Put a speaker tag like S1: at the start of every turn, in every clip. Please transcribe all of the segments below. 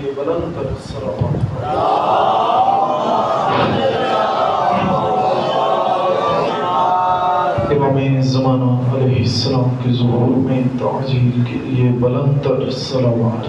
S1: یہ بلند تر صلوات امام زمانہ علیہ السلام کے ظہور میں تعجیل کے لیے بلند تر صلوات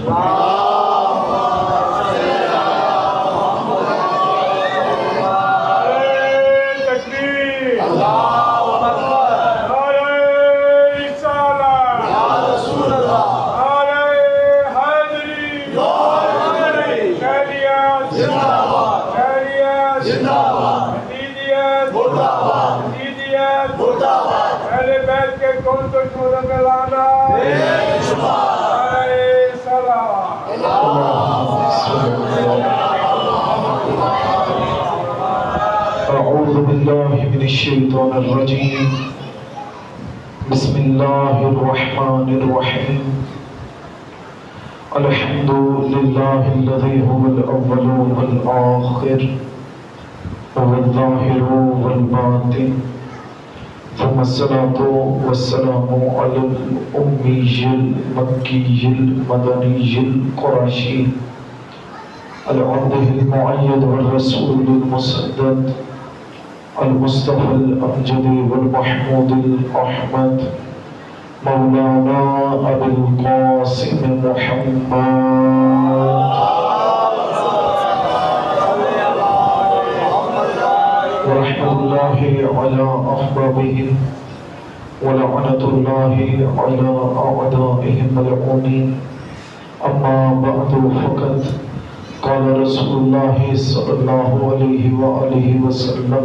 S1: اعوذ باللہ من الشیطان الرجیم بسم اللہ الرحمن الرحیم الحمد للہ الذی هو الاول والآخر والظاہر والباطن ثم الصلاة والسلام على الأمي المكي المدني القرشي العبد المؤيد والرسول المسدد المصطفى الأمجد والمحمود الأحمد مولانا أبي القاسم محمد ورحمة الله على أحبابهم ولعنة الله على أعدائهم ملعونين أما بعد فقد قال رسول الله صلى الله عليه وآله وسلم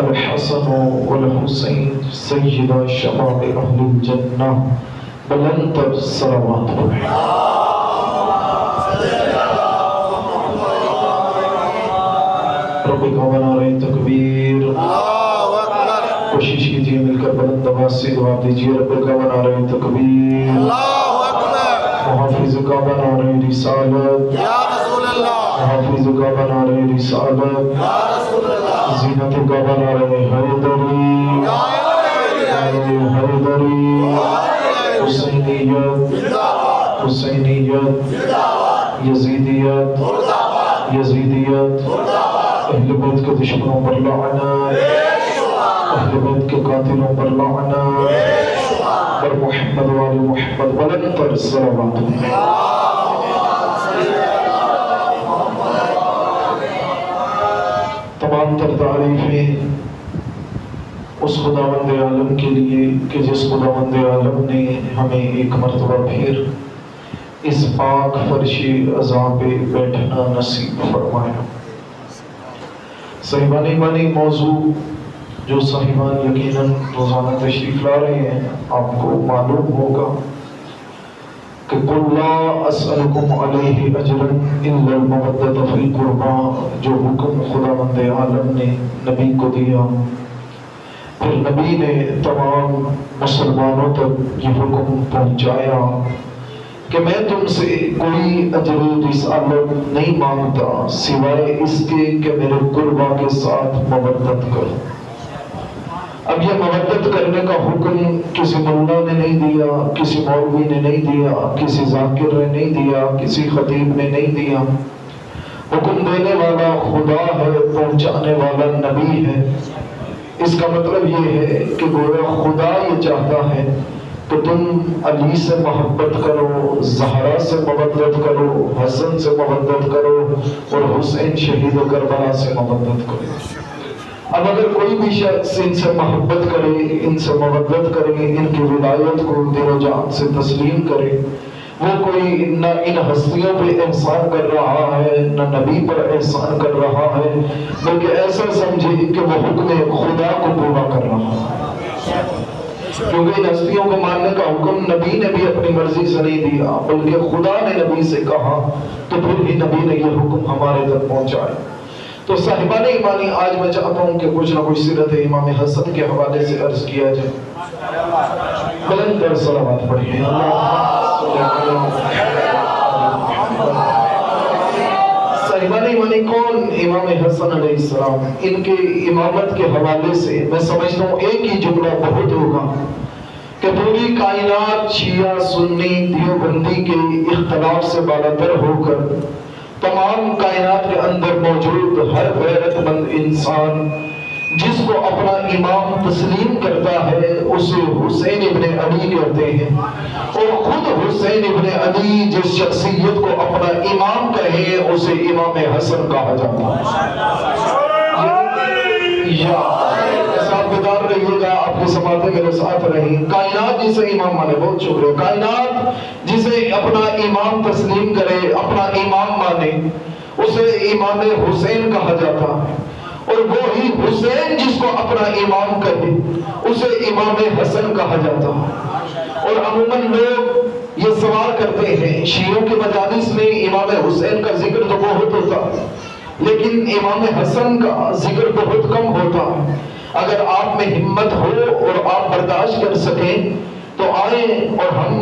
S1: الحسن والحسين سيدا شباب أهل الجنة بلند الصلوات رب کا بنا رہے تکبیر کوشش کیجئے مل کر بلند آواز سے دعا دیجئے رب کا بنا رہے تکبیر محافظ کا بنا رہے رسالت محافظ کا بنا رہے رسالت زینت کا بنا رہے حیدری حیدری حسینیت حسینیت یزیدیت یزیدیت اہل بیت کے دشمنوں پر لعنت اہل بیت کے قاتلوں پر لعنت پر محمد وآل محمد بلند تر صلوات تمام تر تعریفیں اس خداوند عالم کے لیے کہ جس خداوند عالم نے ہمیں ایک مرتبہ پھر اس پاک فرشی عزا پہ بیٹھنا نصیب فرمایا۔ صاحبان ایمانی موضوع جو صاحبان یقیناً روزانہ تشریف لا رہے ہیں آپ کو معلوم ہوگا کہ قُلْ لَا أَسْأَلُكُمْ عَلَيْهِ أَجْرًا إِلَّا الْمَوَدَّةَ فِي الْقُرْبَى جو حکم خداوند عالم نے نبی کو دیا، پھر نبی نے تمام مسلمانوں تک یہ حکم پہنچایا کہ میں تم سے کوئی اجر رسالت نہیں مانگتا سوائے اس کے کہ میرے قربا کے ساتھ مودت کرو۔ اب یہ مودت کرنے کا حکم کسی مولا نے نہیں دیا، کسی مولوی نے نہیں دیا، کسی ذاکر نے نہیں دیا، کسی خطیب نے نہیں دیا۔ حکم دینے والا خدا ہے، پہنچانے والا نبی ہے۔ اس کا مطلب یہ ہے کہ گویا خدا یہ چاہتا ہے کہ تم علی سے محبت کرو، زہرا سے محبت کرو، حسن سے محبت کرو اور حسین شہید کربلا سے محبت کرو۔ اب اگر کوئی بھی شخص ان سے محبت کرے، ان سے محبت کرے، ان کی ولایت کو دل و جان سے تسلیم کرے، وہ کوئی نہ ان ہستیوں پہ احسان کر رہا ہے نہ نبی پر احسان کر رہا ہے، بلکہ ایسا سمجھے کہ وہ حکم خدا کو پورا کر رہا ہے۔ کیونکہ ان ہستیوں کو ماننے کا حکم نبی نے بھی اپنی مرضی سے نہیں دیا، بلکہ خدا نے نبی سے کہا تو پھر بھی نبی نے یہ حکم ہمارے تک پہنچایا۔ تو صاحبان ایمانی آج میں چاہتا ہوں کہ کچھ نہ کچھ سیرت امام حسن کے حوالے سے عرض کیا جائے۔ بلند تر صلوات پڑھیں۔ صاحبان ایمانی کون امام حسن علیہ السلام؟ ان کے امامت کے حوالے سے میں سمجھتا ہوں ایک ہی جملہ بہت ہوگا کہ پوری کائنات شیعہ سنی دیوبندی کے اختلاف سے بالاتر ہو کر تمام کائنات کے اندر موجود ہر غیرت مند انسان جس کو اپنا امام تسلیم کرتا ہے اسے حسین ابن علی کہتے ہیں، اور خود حسین ابن علی جس شخصیت کو اپنا امام کہے اسے امام حسن کہا جاتا ہے۔ یا ساتھ بیدار رہیے گا، آپ کی سماعتیں میرے ساتھ رہیں۔ کائنات جسے امام مانے، بہت شکریہ، کائنات جسے اپنا امام تسلیم کرے، اپنا امام مانے، اسے امام حسین کہا جاتا ہے، اور وہی حسین جس کو اپنا امام کہے اسے امام حسن کہا جاتا ہے۔ اور عموماً لوگ یہ سوال کرتے ہیں، شیعوں کے مجالس میں امام حسین کا ذکر تو بہت ہوتا ہے لیکن امام حسن کا ذکر بہت کم ہوتا ہے۔ اگر آپ میں ہمت ہو اور آپ برداشت کر سکیں تو آئیں اور ہم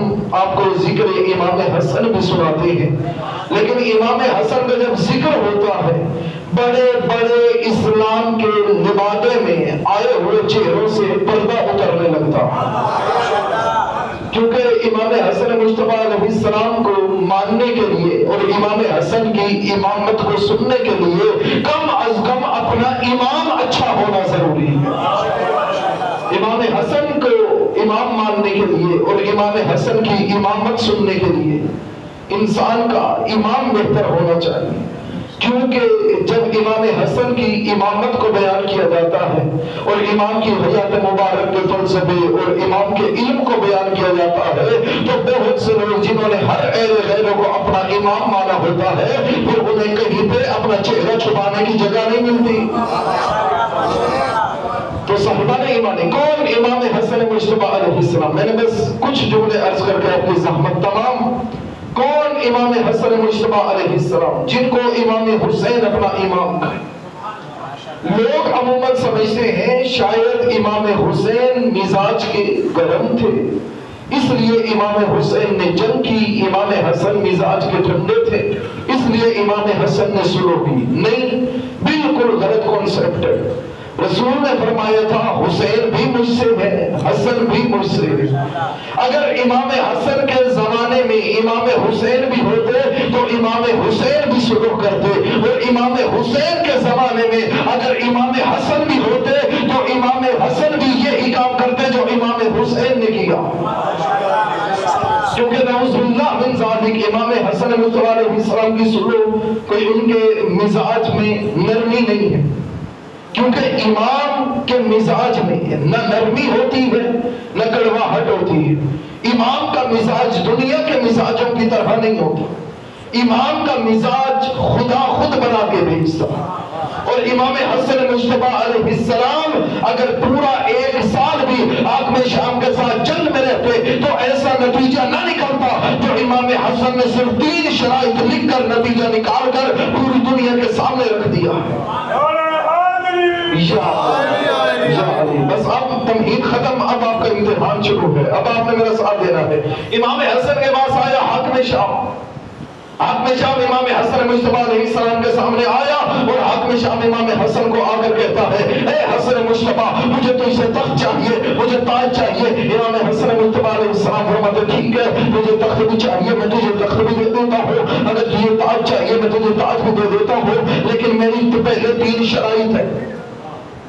S1: آپ کو ذکر امام حسن بھی سناتے ہیں۔ لیکن امام حسن کا جب ذکر ہوتا ہے بڑے بڑے اسلام کے لبادے میں آئے ہوئے چہروں سے پردہ اترنے لگتا ہے، کیونکہ امام حسن مصطفیٰ علیہ السلام کو ماننے کے لیے اور امام حسن کی امامت کو سننے کے لیے کم از کم اپنا امام اچھا ہونا ضروری ہے۔ امام حسن کو امام ماننے کے لیے اور امام حسن کی امامت سننے کے لیے انسان کا امام بہتر ہونا چاہیے، کیونکہ جب امام حسن کی امامت کو بیان کیا جاتا ہے اور امام کی حیات مبارک کے فلسفے اور امام کے علم کو بیان کیا جاتا ہے تو بہت سے لوگ جنہوں نے ہر غیروں کو اپنا امام مانا ہوتا ہے پھر انہیں کہیں پہ اپنا چہرہ چھپانے کی جگہ نہیں ملتی۔ تو صحابہ نے ایمانی کون امام حسن مصطفیٰ علیہ السلام، میں نے بس کچھ جملے عرض کر کے اپنی زحمت تمام۔ کون امام حسن مصطفیٰ علیہ السلام جن کو امام حسین اپنا امام کہے؟ لوگ عموماً سمجھتے ہیں شاید امام حسین مزاج کے گرم تھے اس لیے امام حسین نے جنگ کی، امام حسن مزاج کے ٹھنڈے تھے اس لیے امام حسن نے سلو کی۔ نہیں، بالکل غلط کانسیپٹ ہے۔ رسول نے فرمایا تھا حسین بھی مجھ سے ہے، حسن بھی مجھ سے ہے۔ اگر امام حسن کے زمانے میں امام حسین بھی ہوتے تو امام حسین بھی سلوک کرتے، اور امام حسین کے زمانے میں اگر امام حسن بھی ہوتے تو امام حسن بھی یہی کام کرتے جو امام حسین نے کیا، کیونکہ نعوذ باللہ من ذالک امام حسن مصطفیٰ علیہ السلام کی سلوک کوئی ان کے مزاج میں نرمی نہیں ہے، کیونکہ امام کے مزاج میں نہ نرمی ہوتی ہے نہ کڑواہٹ ہوتی ہے۔ امام کا مزاج دنیا کے مزاجوں کی طرح نہیں ہوتا، امام کا مزاج خدا خود بنا کے بھیجتا۔ اور امام حسن مصطفیٰ علیہ السلام اگر پورا 1 سال بھی آگ میں شام کے ساتھ جنگ میں رہتے تو ایسا نتیجہ نہ نکلتا جو امام حسن نے صرف 3 شرائط لکھ کر نتیجہ نکال کر پوری دنیا کے سامنے رکھ دیا ہے۔ یا علی، بس اب تمہید ختم، اب آپ کا امتحان شروع ہے، اب آپ نے میرا ساتھ دینا ہے۔ امام حسن کے پاس آیا حاکم شام، حاکم شام امام حسن مصطفیٰ علیہ السلام کے سامنے آیا اور حاکم شام امام حسن کو آ کر کہتا ہے اے حسن مصطفیٰ مجھے تو اسے تخت چاہیے، مجھے تاج چاہیے۔ امام حسن مصطفیٰ علیہ السلام فرماتے ٹھیک ہے مجھے تخت بھی چاہیے، میں تجھے تخت بھی دے دیتا ہوں، اگر تجھے تاج چاہیے میں تجھے تاج بھی دے دیتا ہوں، لیکن میری تو پہلے 3 شرائط ہے۔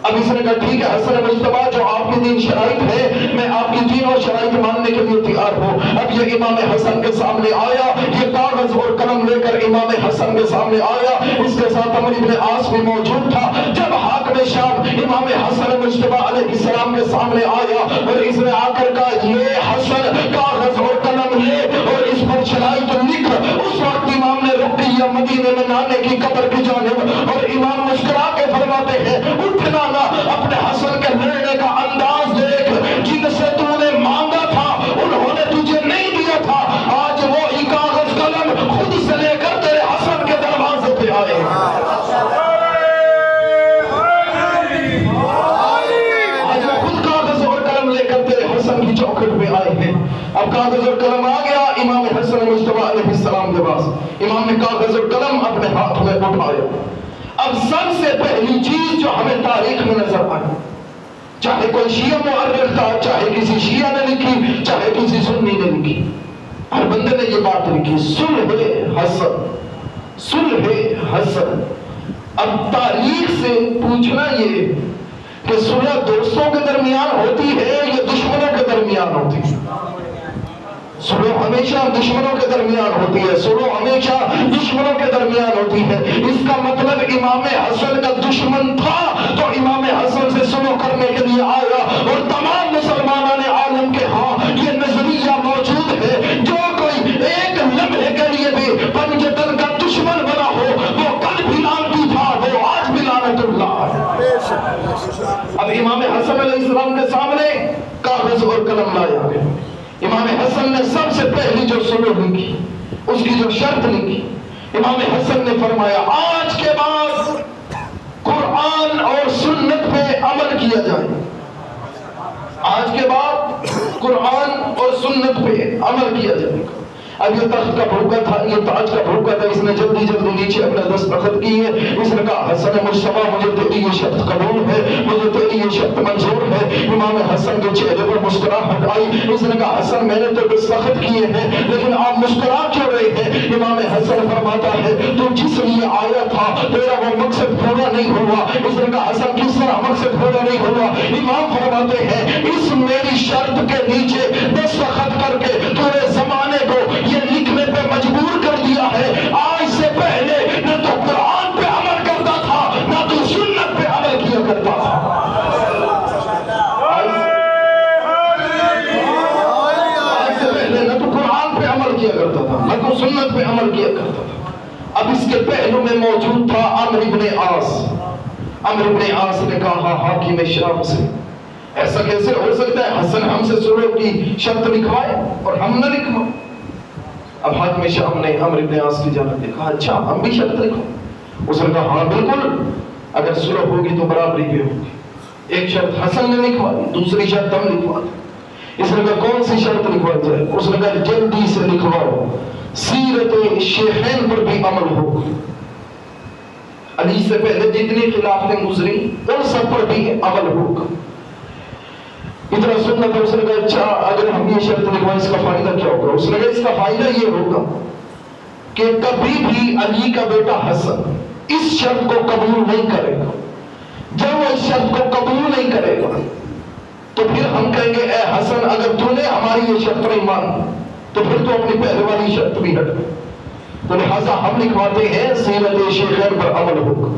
S1: اب اس نے کہا ٹھیک ہے حسن مصطفیٰ جو آپ کی 3 شرائط ہے میں آپ کی 3 شرائط ماننے کے لیے تیار ہوں۔ اب یہ امام حسن کے سامنے آیا، یہ کاغذ اور قلم لے کر امام حسن کے سامنے آیا، اس کے ساتھ عمرو بن عاص بھی موجود تھا۔ جب حاکم شام امام حسن مصطفیٰ علیہ السلام کے سامنے آیا اور اس نے آ کر کہا یہ حسن کاغذ اور قلم لے اور اس پر شرائط لکھ، اس وقت امام نے رخ کیا مدینے میں نانے کی قبر کی جانب اور امام مسکرا کے فرماتے ہیں اٹھنا نہ، اپنے حسن کے لڑنے کا انداز دیکھ، جن سے تو نے مانگا تھا انہوں نے تجھے نہیں دیا تھا، آج وہی کاغذ قلم خود سے لے کر تیرے حسن کے دروازے پہ آئے۔ آج وہ خود کاغذ اور قلم لے کر تیرے حسن کی چوکھٹ پہ آئے ہیں۔ اب کاغذ اور قلم آ گیا امام حسن مصطفیٰ علیہ السلام کے پاس، امام نے کاغذ اور قلم اپنے ہاتھ میں اٹھایا۔ اب سب سے پہلی چیز جو ہمیں تاریخ میں نظر آئی چاہے کوئی شیعہ مورخ تھا، چاہے کسی شیعہ نے لکھی، چاہے کسی سنی نے لکھی، ہر بندے نے یہ بات لکھی، صلح حسن، صلح حسن۔ اب تاریخ سے پوچھنا یہ کہ صلح دوستوں کے درمیان ہوتی ہے یا دشمنوں کے درمیان ہوتی ہے؟ صلح ہمیشہ دشمنوں کے درمیان ہوتی ہے، صلح ہمیشہ دشمنوں کے درمیان ہوتی ہے۔ اس کا مطلب امام حسن کا دشمن تھا تو امام حسن سے صلح کرنے کے لیے آیا، اور تمام مسلمانوں نے عالم کے ہاں یہ نظریہ موجود ہے، جو کوئی ایک لمحے کے لیے بھی پنجتن کا دشمن بنا ہو وہ کل بھی لعنتی تھا، وہ آج بھی لعنت اللہ ہے۔ اب امام حسن علیہ السلام کے سامنے کاغذ اور قلم لایا گیا، امام حسن نے سب سے پہلی جو صلح لکھی، اس کی جو شرط لکھی، امام حسن نے فرمایا آج کے بعد قرآن اور سنت پہ عمل کیا جائے، آج کے بعد قرآن اور سنت پہ عمل کیا جائے گا۔ اب یہ تخت کا بھوکا تھا، یہ تاج کا بھوکا تھا، اس نے جلدی جلدی نیچے اپنا دستخط کی ہے، اس نے کہا حسن مجتبیٰ مجھے تیری یہ شرط قبول ہے، مجھے تیری یہ شرط منظور ہے۔ امام حسن کے چہرے پر مسکراہٹ آئی، اس نے کہا حسن میں نے تو دستخط کیے ہیں لیکن آپ مسکرا کیوں رہے ہیں؟ امام حسن فرماتا ہے تو جس لیے آیا تھا تیرا وہ مقصد پورا نہیں ہوا۔ اس نے کہا حسن کس طرح مقصد پورا نہیں ہوا؟ امام فرماتے ہیں اس میری شرط کے نیچے دستخط کر کے پورے زمانے کو یہ لکھنے پہ مجبور کر دیا ہے آج سے پہلے نہ تو قرآن پہ عمل کرتا تھا نہ تو سنت پہ عمل کیا کرتا تھا۔ آج سے پہلے نہ تو قرآن پہ عمل کیا کرتا تھا نہ تو سنت پہ عمل کیا کرتا تھا۔ اب اس کے پہلو میں موجود تھا عمرو بن عاص۔ عمرو بن عاص نے کہا حاکم شام سے ایسا کیسے ہو سکتا ہے حسن ہم سے صلح کی شرط لکھوائے اور ہم نہ لکھوائے؟ اب حاکم شام نے عمرو بن عاص کی جانب دیکھا، اچھا ہم بھی شرط لکھو؟ اس نے کہا ہاں بالکل، اگر صلح ہوگی تو برابری بھی ہوگی۔ ایک شرط حسن نے لکھوائی، دوسری شرط ہم لکھواتے۔ اس نے کہا کون سی شرط لکھوائی جائے؟ اس نے کہا جلدی سے لکھواؤ سیرت شیخین پر بھی عمل ہوگا۔ علی سے پہلے جتنی خلافتیں گزری ان سب پر بھی عمل ہوگا۔ اتنا سنت ہے۔ اس نے کہا اچھا اگر ہم یہ شرط لکھوائیں اس کا فائدہ کیا ہوگا؟ اس نے کہا اس کا فائدہ یہ ہوگا کہ کبھی بھی علی کا بیٹا حسن اس شرط کو قبول نہیں کرے گا۔ جب وہ اس شرط کو قبول نہیں کرے گا تو پھر ہم کہیں گے اے حسن اگر تو نے ہماری یہ شرط نہیں مانی تو پھر تو اپنی پہلے والی شرط بھی ہٹ۔ تو لہٰذا ہم لکھواتے ہیں سیرت شیخین پر عمل ہوگا۔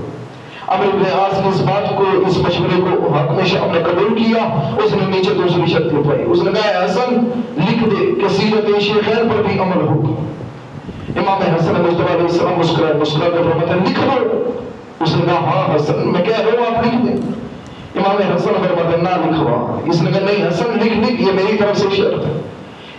S1: عمرو بن عاص نے اس بات کو، اس مشورے کو حاکم شام نے قبول کیا۔ اس نے نیچے دوسری شرط لکھوائی، اس نے کہا حسن لکھ دے کہ سیرت شیخین پر بھی عمل ہوگا۔ امام حسن مجتبیٰ علیہ السلام مسکرا کر فرماتے ہیں لکھ دو۔ اس نے کہا ہاں حسن میں کہہ رہا ہوں آپ لکھ دیں۔ امام حسن فرماتے ہیں نہ لکھوا۔ اس نے کہا نہیں حسن لکھ یہ میری طرف سے شرط ہے۔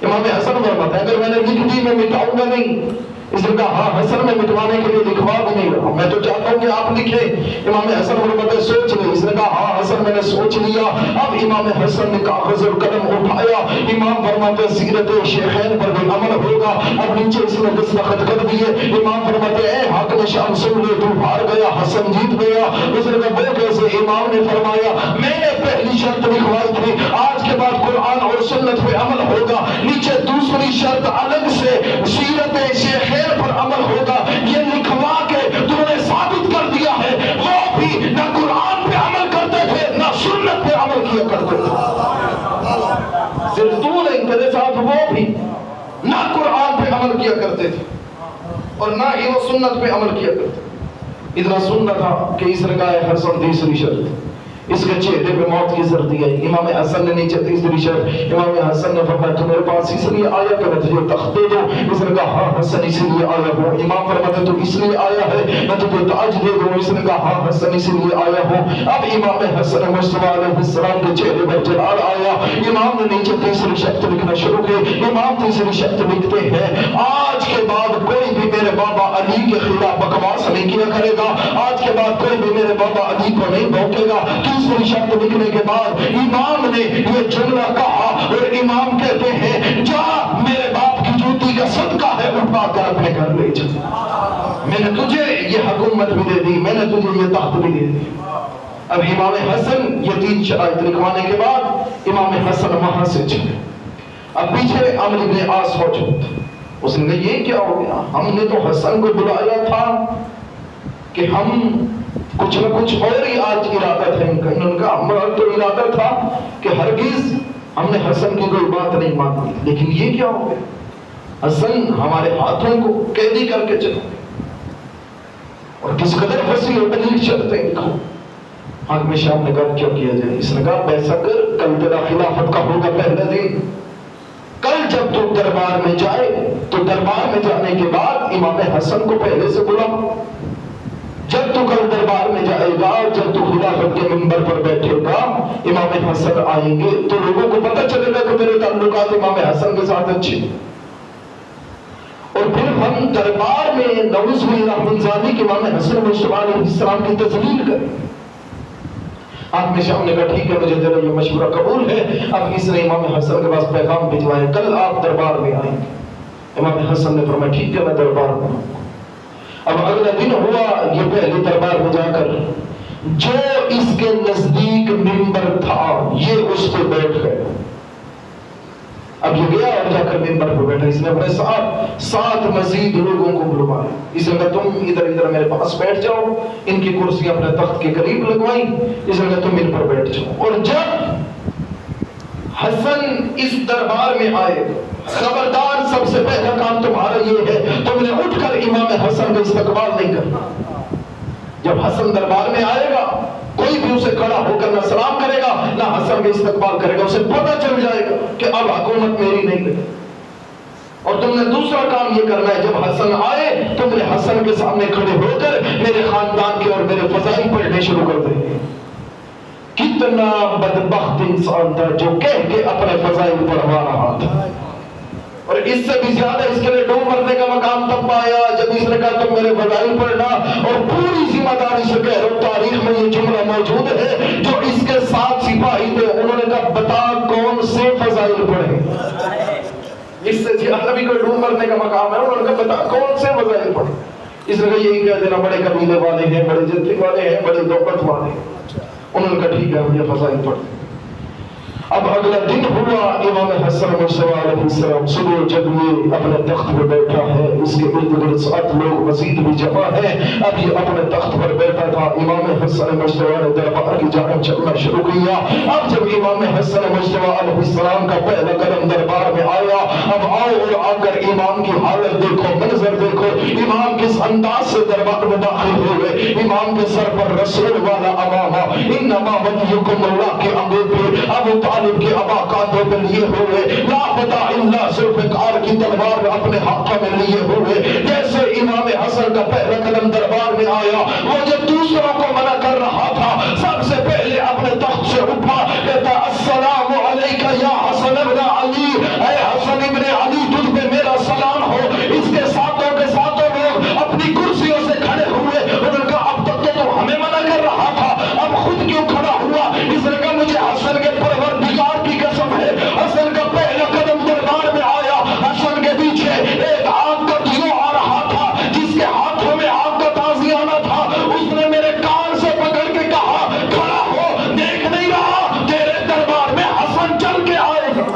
S1: امام حسن فرماتے ہیں اگر میں نے لکھ دی میں مٹاؤں گا نہیں۔ اس نے کہا ہاں حسن میں مٹوانے کے لیے لکھوا بھی نہیں رہا، میں تو چاہتا ہوں کہ آپ لکھیں۔ امام حسن فرماتے ہیں سوچ لیں۔ اس نے کہا ہاں حسن میں نے سوچ لیا۔ اب امام حسن نے کاغذ اور قلم اٹھایا۔ امام فرماتے ہیں سیرت شیخین پر بھی عمل ہوگا۔ اب نیچے اس نے دستخط کر دیے۔ امام فرماتے ہیں اے حاکم شام سن لے تو ہار گیا حسن جیت گیا۔ اس نے کہا وہ کیسے؟ امام نے فرمایا میں نے پہلی شرط لکھوائی تھی آج کے بعد قرآن اور سنت پہ عمل ہوگا، نیچے دوسری شرط الگ سے سیرت شیخین پر عمل ہوگا۔ یہ لکھوا کے تم نے ثابت کر دیا ہے وہ بھی نہ قرآن پہ عمل کرتے تھے نہ سنت پہ عمل کیا کرتے تھے۔ صرف تو نہیں، تیرے ساتھ وہ بھی نہ قرآن پہ عمل کیا کرتے تھے اور نہ ہی وہ سنت پہ عمل کیا کرتے تھے۔ اتنا سننا تھا کہ اس نے کہا حسن تیسری شرط، اس کے چہرے پہ موت کی زردی آئی۔ امام حسن نے نیچے تیسری شرط، امام حسن نے فرمایا تو میرے پاس اس لیے آیا کہ میں تجھے تخت دے دوں؟ اس نے کہا ہاں حسن اس لیے آیا ہوں۔ امام فرماتے تو اس لیے آیا ہے میں تجھے تاج دے دوں؟ اس نے کہا ہاں حسن اس لیے آیا ہوں۔ اب امام حسن مجتبیٰ علیہ السلام کے چہرے پر جلال آیا۔ امام نے نیچے تیسری شرط لکھنا شروع کی۔ امام تیسری شرط لکھتے ہیں آج کے بعد کوئی بھی میرے بابا علی کے خلاف بکواس نہیں کیا کرے گا، آج کے بعد کوئی بھی میرے بابا علی کو نہیں بھونکے گا۔ تیسری شرط لکھنے کے بعد امام نے یہ جملہ کہا اور امام کہتے ہیں جا میرے باپ کی جوتی کا صدقہ ہے اٹھا کر اپنے گھر لے جا، میں نے تجھے یہ حکومت بھی دے دی، میں نے تجھے یہ تخت بھی دے دی۔ اب امام حسن یہ 3 شرائط لکھوانے کے بعد امام حسن وہاں سے چلے. اب پیچھے عمرو بن عاص موجود. اس نے کہا یہ کیا ہو گیا؟ ہم نے تو حسن کو بلایا تھا کہ ہم کچھ نہ کچھ اور ہی آج ارادہ تھا ان کا. انہوں نے کہا ہمارا تو ارادہ تھا کہ ہرگز ہم نے حسن کی کوئی بات نہیں مانی، لیکن یہ کیا ہو گیا؟ حسن ہمارے ہاتھوں کو قیدی کر کے چلو. اور کس قدر پھنسی اور دلیل چلتے ہیں. حاکم شام نے کہا کیا کیا جائے؟ اس نے کہا ایسا کر، کل تیرا خلافت کا ہوگا پہلا دن. کل جب تو دربار میں جائے تو دربار میں جانے کے بعد امام حسن کو پہلے سے بلا. جب تو کل دربار میں جائے گا، جب تو خلافت کے منبر پر بیٹھے گا، امام حسن آئیں گے تو لوگوں کو پتہ چلے گا کہ میرے تعلقات امام حسن کے ساتھ اچھے. اور پھر ہم دربار میں نعوذ باللہ من ذالک امام حسن مصطفیٰ علیہ السلام کی تذلیل کریں. آپ میں شام نے کہا ٹھیک ہے، مجھے تیرا یہ مشورہ قبول ہے. اب اس نے امام حسن کے پاس پیغام بھجوایا کل آپ دربار میں آئیں گے. امام حسن نے فرمایا ٹھیک ہے میں دربار میں آؤں گا. اب اگلا دن ہوا، یہ پہلے دربار میں جا کر جو اس کے نزدیک منبر تھا یہ اس پہ بیٹھ گئے. اب یہ گیا اور جا کر منبر پہ بیٹھا. اس نے اپنے ساتھ مزید لوگوں کو بلوایا. اس نے کہا تم ادھر میرے پاس بیٹھ جاؤ. ان کی کرسی اپنے تخت کے قریب لگوائی. اس نے کہا تم ان پر بیٹھ جاؤ. اور جب حسن اس دربار میں آئے، خبردار سب سے پہلا کام تمہارا یہ ہے تم نے اٹھ کر امام حسن کا استقبال نہیں کرنا. جب حسن دربار میں آئے گا کوئی بھی اسے کھڑا ہو کر نہ سلام کرے گا نہ حسن کا استقبال کرے گا. اسے پتہ چل جائے گا کہ اب حکومت میری نہیں ہے. اور تم نے دوسرا کام یہ کرنا ہے، جب حسن آئے تم نے حسن کے سامنے کھڑے ہو کر میرے خاندان کے اور میرے فضائل پڑھنے شروع کر دیں. کتنا بدبخت انسان تھا جو کہہ کے اپنے فضائل پڑھوا رہا تھا. اور اس سے بھی زیادہ اس کے لیے ڈوب مرنے کا مقام تب پایا جب اس نے کہا تم میرے فضائل پڑھنا. اور پوری ذمہ داری سے کہہ رہا ہوں، تاریخ میں یہ جملہ موجود ہے، جو اس کے ساتھ سپاہی تھے انہوں نے کہا بتا کون سے فضائل پڑھے. اس سے زیادہ بھی کوئی ڈوب مرنے کا مقام ہے. انہوں نے کہا بتا کون سے فضائل پڑھے. اس نے کہا یہی کہہ دینا بڑے قبیلے والے ہیں، بڑے جتھے والے ہیں، بڑے دولت والے ہیں. انہوں نے کہا ٹھیک ہے ہم یہ فضائل پڑھتے. اب اگلا دن ہوا، امام حسن مصطفیٰ علیہ السلام صبح جب یہ اپنے تخت پر بیٹھا ہے، اس کے ارد گرد 7 لوگ مزید بھی جمع ہیں. اب یہ اپنے تخت پر بیٹھا تھا. امام حسن مصطفیٰ نے دربار کی جانب چلنا شروع کیا. اب جب امام حسن مصطفیٰ علیہ السلام کا پہلا قدم دربار میں آیا، اب آؤ اور آ کر امام کی حالت دیکھو، منظر دیکھو. امام کس انداز سے دربار میں داخل ہوئے. امام کے سر پر رسول والا امامہ، انما ولیکم اللہ کے انگوٹھے ابو طالب کے ابا کاندھوں پہ لیے ہوئے، لا فتح الا ذوالفقار کی تلوار اپنے ہاتھوں میں لیے ہوئے. جیسے امام حسن کا پہلا قدم دربار میں آیا، وہ جو دوسروں کو منع کر رہا تھا سب سے پہلے اپنے تخت سے اٹھا، کہتا السلام علیک یا حسن ابن علی، اے حسن ابن علی تجھ پہ میرا سلام ہو. اس کے ساتھوں لوگ اپنی کرسیوں سے کھڑے ہوئے. انہوں نے کہا اب تک تو ہمیں منع کر رہا تھا، اب خود کیوں کھڑا ہوا؟ اس نے کہا مجھے حسن کے پروردگار کی قسم ہے، حسن کا پہلا قدم دربار میں آیا، حسن کے پیچھے ایک آگ کا دیو آ رہا تھا، جس کے ہاتھوں میں آگ کا تازیانہ تھا. اس نے میرے کان سے پکڑ کے کہا کھڑا ہو، دیکھ نہیں رہا تیرے دربار میں حسن چل کے آئے گا.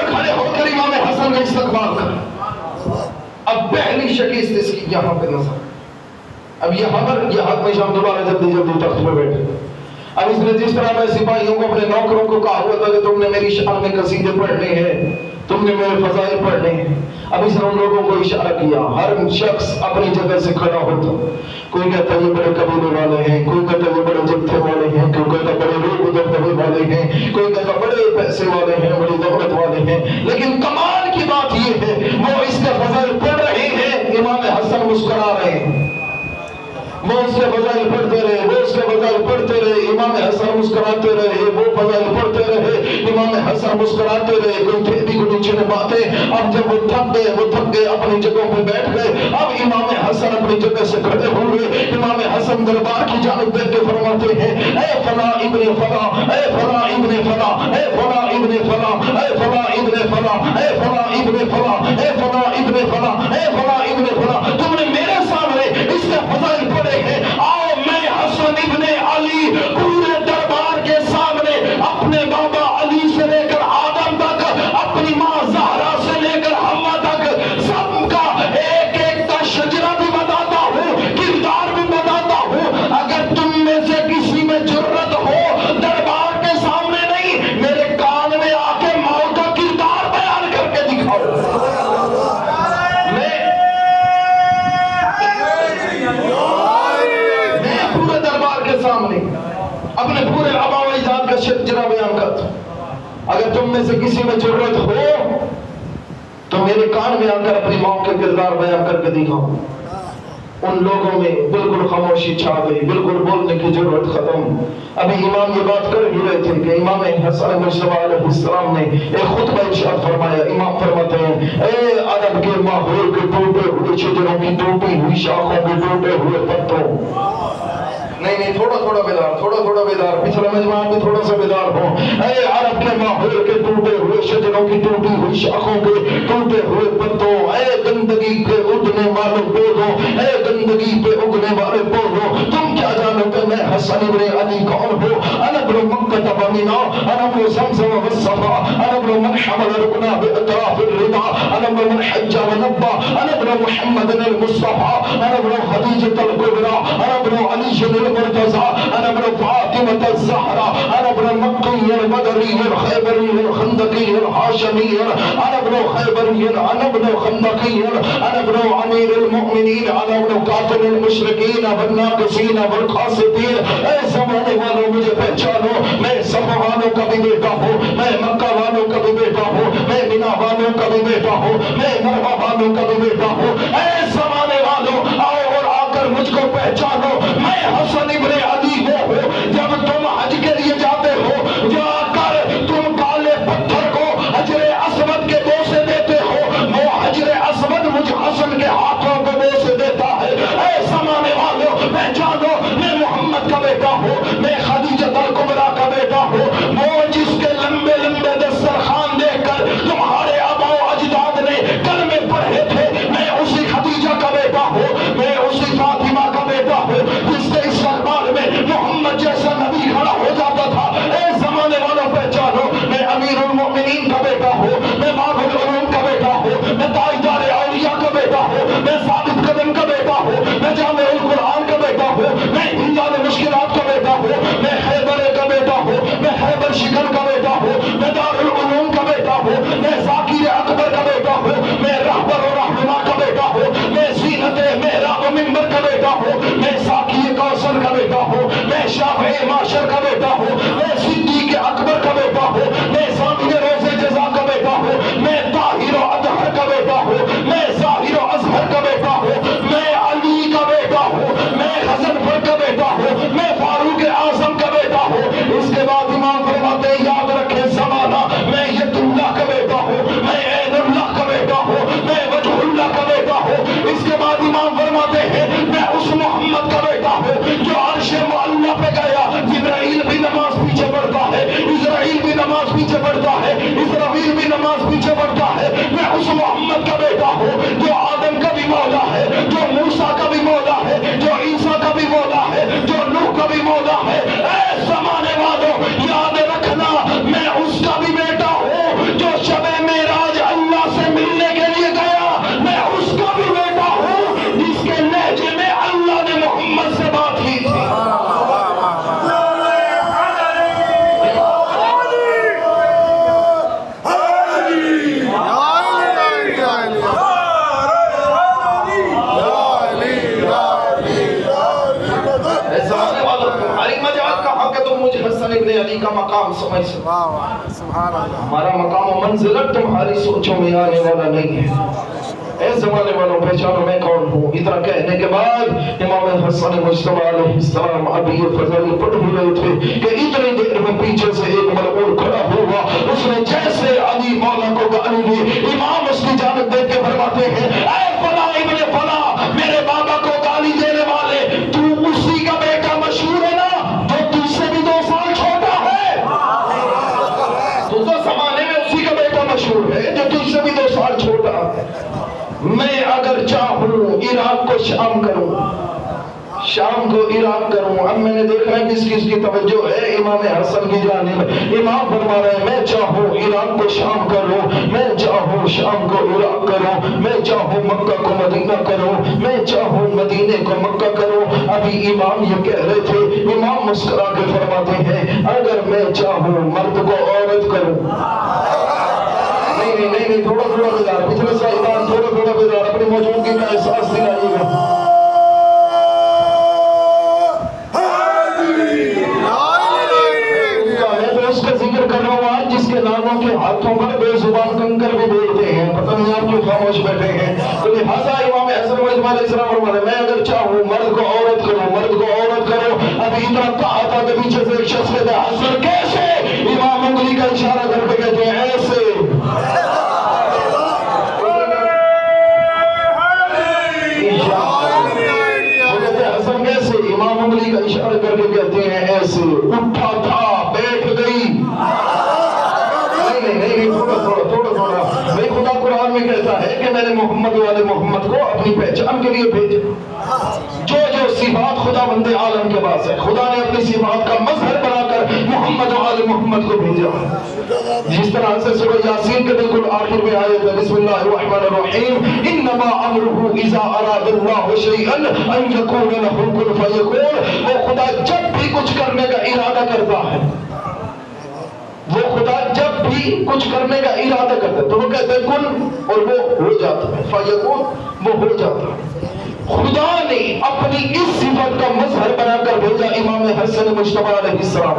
S1: کھڑے ہو کر امام حسن کا استقبال کر. اب پہلی شکست اس کی یہاں پہ نظر. اب یہاں پر یہ حق میں شام دوبارہ جلدی تخت پہ بیٹھے. اب اس نے جس طرح میں سپاہیوں کو اپنے نوکروں کو کہا ہوا تھا کہ تم نے میری شان میں قصیدے پڑھنے ہیں، تم نے میرے فضائل پڑھنے ہیں. اب اس نے ان لوگوں کو اشارہ کیا، ہر شخص اپنی جگہ سے کھڑا ہوتا. کوئی کہتا یہ بڑے قبیلے والے ہیں، کوئی کہتا یہ بڑے جتھے والے ہیں، کوئی کہتا بڑے روب دبدبے والے ہیں، کوئی کہتا بڑے پیسے والے ہیں، بڑی دولت والے ہیں. لیکن کمال کی بات یہ ہے وہ اس کے فضائل پڑھ رہے ہیں، امام حسن مسکرا رہے ہیں. وہ اس کے فضائل پڑھتے رہے، وہ اس کے فضائل فضائل پڑھتے رہے، امام حسن مسکراتے رہے، وہ فضائل پڑھتے رہے، امام حسن مسکراتے رہے، کوئی تھے بھی کوئی چھنے باتیں. اب جب وہ تھک گئے اپنی جگہوں پہ بیٹھ گئے. اب امام حسن اپنی جگہ سے کھڑے ہوئے. امام حسن دربار کی جانب دیکھ کے فرماتے ہیں اے فلاں ابن فلاں، اے فلاں ابن فلاں، اے فلاں ابن فلاں، اے فلاں ابن فلاں، اے فلاں ابن فلاں، اے فلاں ابن فلاں، اے فلاں ابن فلاں، تم نے میرے سامنے اس کے فضائل پڑھے ہیں. آؤ میں حسن ابن علی پورے دربار کے سامنے اپنے بابا علی سے لے کر آدم تک، اپنی ماں زہرا سے لے کر حوا تک، سب کا ایک ایک کا شجرہ بھی بتاتا ہوں، کردار بھی بتاتا ہوں. اگر تم میں سے کسی میں جرت ہو دربار کے سامنے نہیں، میرے کان میں آ کے ماؤں کا کردار بیان کر کے دکھاؤ. میں پورے دربار کے سامنے اپنے پورے آبا و اجداد کا شجرہ بیان کرتا ہوں. اگر تم میں سے کسی میں جرت ہو تو میرے کان میں آ کر اپنی ماں کے کردار بیان کر کے دکھاؤ. ان لوگوں میں بالکل خاموشی چھا گئی، بالکل بولنے کی ضرورت ختم. ابھی امام یہ بات کر ہی رہے تھے کہ امام حسن مجتبی علیہ السلام نے ایک خطبہ ارشاد فرمایا. امام فرماتے ہیں اے عرب کے ماحول کے ٹوٹے ہوئے شجروں کی ٹوٹی ہوئی شاخوں کے ٹوٹے ہوئے پتوں. نہیں تھوڑا بیدار، پچھلا مجمع بھی تھوڑا سا بیدار ہو. اے عرب کے ماحول کے ٹوٹے ہوئے شجروں کی ٹوٹی ہوئی شاخوں کے ٹوٹے ہوئے پتوں، اے گندگی پہ اگنے والے پودوں، اے گندگی پہ اگنے والے پودوں، تم کیا جانو کہ میں حسن ابن علی کون ہوں؟ انا ابن مکہ ومنا، انا ابن زمزم والصفا، انا ابن من حمل ركنا باطراف الرضا، انا ابن من حج ونبى، انا ابن محمد المصطفى، انا ابن خدیجہ الکبریٰ، انا ابن علی المرتضى، انا ابن فاطمة الزهراء، انا ابن مكي البدري الخيبري الخندقي الهاشمي، انا ابن خيبري، انا ابن خندقي، انا ابن امير المؤمنين، انا ابن قاتل المشركين والناقصين والقاسطين. اے زمانے والوں مجھے پہچانو، میں صفا والوں کا بھی بیٹا ہوں، میں مکہ والوں کا بھی بیٹا ہوں، میں مینا والوں کا بھی بیٹا ہوں، میں مروہ والوں کا بھی بیٹا ہوں. اے زمانے والوں آؤ اور آ کر مجھ کو پہچانو، میں حسن ابن علی ہوں. جب تم حج کے لیے جاتے ہو، جا کر تم کالے پتھر کو حجر اسود کے بوسے دیتے ہو، وہ حجر اسود مجھ حسن کے ہاتھوں کو بوسے دیتا ہے. اے زمانے والوں پہچانو، میں محمد کا بیٹا ہوں، میں خدیجہ الکبریٰ کا بیٹا ہوں. وہ جس کے لمبے لمبے دسترخوان دیکھ کر تمہارے آبا و اجداد نے کلمے پڑھے تھے، میں اسی خدیجہ کا بیٹا ہوں، میں اسی فاطمہ کا بیٹا ہوں جس کے استقبال میں محمد جیسا نبی کھڑا ہو جاتا تھا. اے زمانے والوں پہچانو، میں امیر المؤمنین کا بیٹا ہوں، میں باب العلوم کا بیٹا ہوں، میں تاجدار اولیاء کا بیٹا ہوں، میں ثابت قدم کا بیٹا ہوں، میں جامع القرآن کا بیٹا ہوں، میں ہندال مشکلات کا بیٹا ہوں، میں خیبر کا بیٹا ہوں، میں خیبر شکن کا بیٹا ہوں، میں دار العلوم کا بیٹا ہوں، میں ذاکر اکبر کا بیٹا ہوں، میں رہبر و رہنما کا بیٹا ہوں، میں زینت محراب و منبر کا بیٹا ہوں، میں ساقی کوثر کا بیٹا ہوں، میں شافع معاشر کا بیٹا ہوں، میں صدیق اکبر کا بیٹا ہوں، میں ضامن روز جزا کا بیٹا ہوں، میں طاہر و اطہر کا بیٹا ہوں، میں ظاہر و اظہر کا بیٹا ہوں، میں علی کا بیٹا ہوں، میں غضنفر کا بیٹا ہوں، میں فاروق اعظم کا بیٹا ہوں. اس کے بعد امام فرماتے ہیں یاد رکھیں زمانہ، میں ید اللہ کا بیٹا ہوں، میں عین اللہ کا بیٹا ہوں، میں وجہ اللہ کا بیٹا ہوں. اس کے بعد امام فرماتے ہیں میں اس محمد کا بیٹا ہوں جو عرش معلیٰ پہ گیا. جبرائیل بھی نماز پیچھے پڑھتا ہے، اسرائیل بھی نماز پیچھے پڑھتا ہے، اسرافیل بھی نماز پیچھے پڑھتا ہے. میں اس محمد کا بیٹا ہوں جو آدم کا بھی مولا ہے، جو موسیٰ کا بھی مولا ہے، جو عیسیٰ کا بھی مولا ہے، جو نوح کا بھی مولا ہے. اے زمانے والوں یاد رکھنا، میں اس کا بھی بیٹا ہوں جو شب معراج اللہ سے ملنے کے لیے گیا. میں اس کا بھی بیٹا ہوں جس کے لہجے میں اللہ نے محمد سے بات کی تھی. حسن ابن علی کا مقام سمجھ سکتے، ہمارا مقام و منزلت تمہاری سوچوں میں آنے والا نہیں ہے. اے زمانے والوں پہچانو میں کون ہوں. اتنا کہنے کے بعد امام حسن مجتبی علیہ السلام ابھی یہ فضائل پڑھ ہی رہے تھے کہ اتنی دیر میں پیچھے سے ایک ملعون کھڑا ہوا. اس نے جیسے علی مولا کو گالی دی, امام اس کی جانب دیکھ کے فرماتے ہیں اے فلاں ابن فلاں, میرے بابا کو گالی دینے والے, تو اسی کا بیٹا مشہور ہے نا جو تجھ سے بھی 2 سال چھوٹا ہے. تو زمانے میں اسی کا بیٹا مشہور ہے جو تجھ سے بھی 2 سال چھوٹا ہے. میں اگر چاہوں عراق کو شام کروں, شام کو عراق کروں. اب میں نے دیکھا ہے کس کی توجہ ہے امام حسن کی جانب. امام فرما رہے ہیں میں چاہوں عراق کو شام کر لوں, میں چاہوں شام کو عراق کروں, میں چاہوں مکہ کو مدینہ کروں, میں چاہوں مدینے کو مکہ کروں. ابھی امام یہ کہہ رہے تھے, امام مسکرا کے فرماتے ہیں اگر میں چاہوں مرد کو عورت کروں. نہیں تھوڑا بیدار, پچھلے صاحبان تھوڑا بیدار, اپنی موجودگی کا احساس دلائیے گا. میں تو اس کا ذکر کر رہا ہوں آج جس کے ناموں کے ہاتھوں پر بے زبان کنکر بھی بولتے ہیں. پتہ نہیں آپ کیوں خاموش بیٹھے ہیں. تو لہٰذا امام حسن علیہ السلام فرماتے ہیں میں اگر چاہوں مرد کو عورت کروں, مرد کو عورت کروں. ابھی اتنا کہا تھا کہ پیچھے سے ایک شخص کہتا ہے حسن کیسے؟ امام انگلی کا اشارہ کر کے کہتے ہیں ایسے. امام انگلی کا اشارہ کر کے کہتے ہیں ایسے. اٹھا تھا بیٹھ گئی. نہیں تھوڑا. بھائی خدا قرآن میں کہتا ہے کہ میں نے محمد والے محمد کو اپنی پہچان کے لیے بھیجا. جو صفات خدا بند عالم کے پاس ہے, خدا نے اپنی صفات کا مظہر بنا کر محمد والے محمد کو بھیجا. جس طرح سے سورہ یاسین کے بالکل آخر میں آیت ہے بسم اللہ الرحمن الرحیم انما امرہ اذا اراد اللہ شیئا ان یکون لہ کن فیکون. وہ خدا جب بھی کچھ کرنے کا ارادہ کرتا ہے, وہ خدا جب بھی کچھ کرنے کا ارادہ کرتا ہے تو وہ کہتے ہیں کن اور وہ ہو جاتا ہے, فیکون وہ ہو جاتا ہے. خدا نے اپنی اس صفت کا مظہر بنا کر بھیجا امام حسن مجتبی علیہ السلام.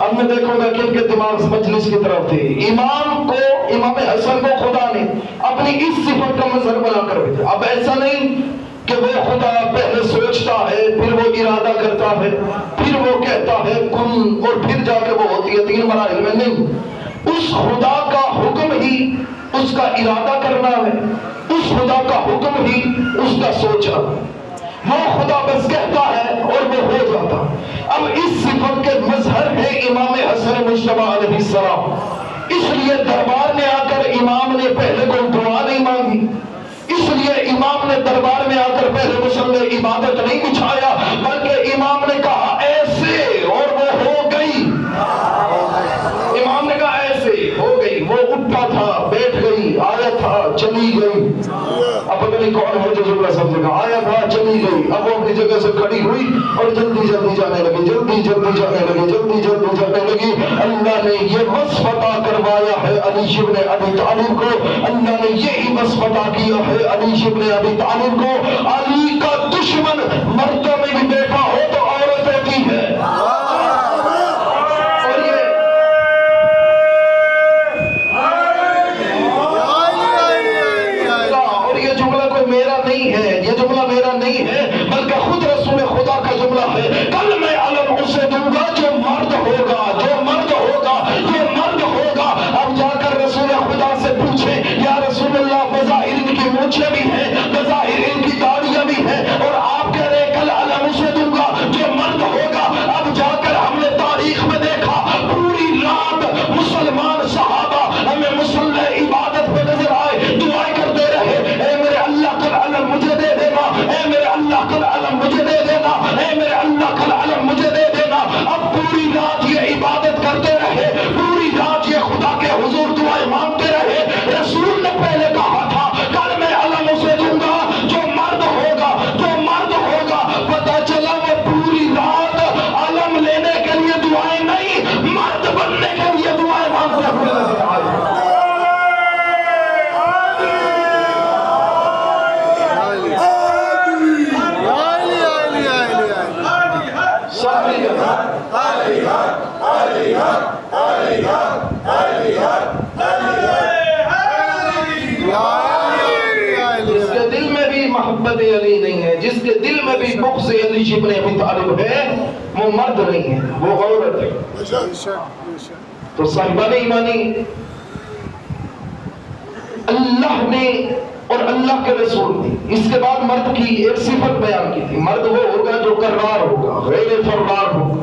S1: اب میں دیکھوں گا کن کے دماغ مجلس کی طرف تھے. امام حسن کو خدا نے اپنی اس صفت کا مظہر بنا کر بھیجا. اب ایسا نہیں کہ وہ خدا پہلے سوچتا ہے, پھر وہ ارادہ کرتا ہے, پھر وہ کہتا ہے کن اور پھر جا کے وہ ہوتی ہے 3 مراحل میں. نہیں, اس خدا کا حکم ہی اس کا ارادہ کرنا ہے, اس خدا کا حکم ہی اس کا سوچنا. وہ خدا بس کہتا ہے اور وہ ہو جاتا. اب اس صفت کے مظہر ہے امام حسن مجتبی علیہ السلام. اس لیے دربار میں آ کر امام نے پہلے کوئی دعا نہیں مانگی, اس لیے امام نے دربار میں آ کر پہلے مصلی عبادت نہیں بچھایا, بلکہ امام نے کہا ایسے اور وہ ہو گئی. امام نے کہا ایسے ہو گئی. وہ اٹھا تھا بیٹھ گئی, آیا تھا چلی گئی. اب پتہ نہیں کون ہے جو جملہ سمجھے گا. آیا تھا چلی گئی. اب وہ اپنی جگہ سے کھڑی ہوئی اور جلدی جانے لگی, جلدی جانے لگی. اللہ نے یہ وصف عطا کروایا ہے علی ابن ابی طالب کو, اللہ نے یہی وصف عطا کیا ہے علی ابن ابی طالب کو. علی کا دشمن مردوں میں بھی بیٹھا ہو تو عورت ہوتی ہے. یہ جملہ میرا نہیں ہے بلکہ خود رسول خدا کا جملہ ہے. کل میں علم اسے دوں گا جو مرد ہوگا, جو مرد ہوگا, جو مرد ہوگا. اب جا کر رسول خدا سے پوچھیں یا رسول اللہ بظاہر ان کی مونچھیں بھی ہیں, بظاہر ان کی داڑیاں بھی ہیں, اور آپ کہہ رہے کل علم اسے دوں گا جو مرد ہوگا. اب جا کر ہم نے تاریخ میں دیکھا پوری رات مسلمان صحابہ ہمیں مصلی عبادت پہ نظر آئے, دعائیں کرتے رہے اے میرے اللہ کل علم مجھے دے دینا, اے میرے اللہ کل علم مجھے دے دینا, اے میرے اللہ کل علم مجھے دے دینا. اب پوری رات یہ عبادت کرتے رہے, پوری رات یہ خدا کے حضور دعائیں مانگتے رہے. رسول نے پہلے کہا تھا کل میں علم اسے دوں گا جو مرد ہوگا, جو مرد ہوگا. پتہ چلا وہ پوری رات علم لینے کے لیے دعائیں نہیں, مرد بننے کے لیے دعائیں مانگتے ہوئے نظر آئے. علی ابن ابی طالب ہے وہ مرد نہیں ہے، وہ عورت ہے۔ تو صاحبان ایمانی، اللہ نے اور اللہ کے رسول نے اس کے بعد مرد کی ایک صفت بیان کی تھی، مرد وہ ہوگا جو کرار ہوگا، غیر فرار ہوگا۔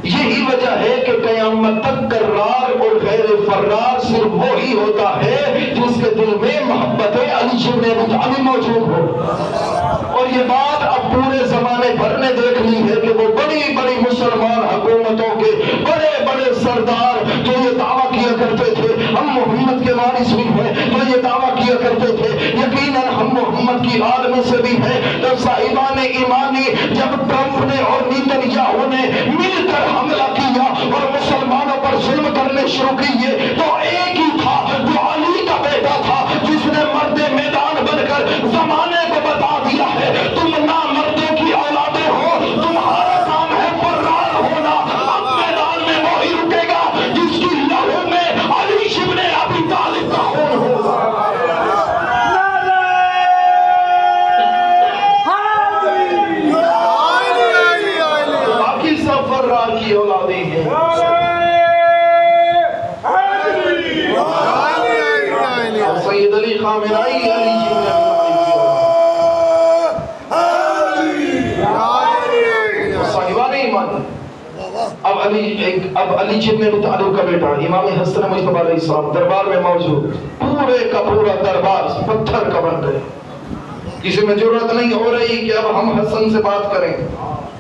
S1: یہی وجہ ہے کہ قیامت تک کرار اور غیر فرار صرف وہی ہوتا ہے جس کے دل میں محبت علی ابن ابی طالب موجود ہو۔ اور یہ بات اب پورے زمانے بھر نے دیکھ لی ہے کہ وہ بڑی بڑی مسلمان حکومتوں کے بڑے بڑے سردار جو یہ دعویٰ کیا کرتے تھے ہم محمد کے وارث بھی ہیں، جو یہ دعویٰ کیا کرتے تھے یقیناً ہم محمد کی آل میں سے بھی ہیں، تو صاحبان ایمانی جب ٹرمپ نے اور نیتنیاہو نے مل کر حملہ کیا اور مسلمانوں پر ظلم کرنے شروع کیے تو ایک ہی تھا جو علی کا بیٹا تھا جس نے مرد میدان بن کر زمانے کو بتا دیا ہے تم نامردوں کی اولادیں ہو، تمہارا کام ہے فرار ہونا، اب میدان میں وہی رکے گا جس کی لہو میں علی ابن ابی طالب کا خون ہوگا۔ باقی سب فرار کی اولادیں ہیں۔ سید علی خامنائی علی ابن صاحبان ایمان، اب علی ابن ابی طالب کا بیٹا امام حسن مجتبی علیہ السلام دربار میں موجود، پورے کا پورا دربار پتھر کا بن گئے، کسی میں جرات نہیں ہو رہی کہ اب ہم حسن سے بات کریں۔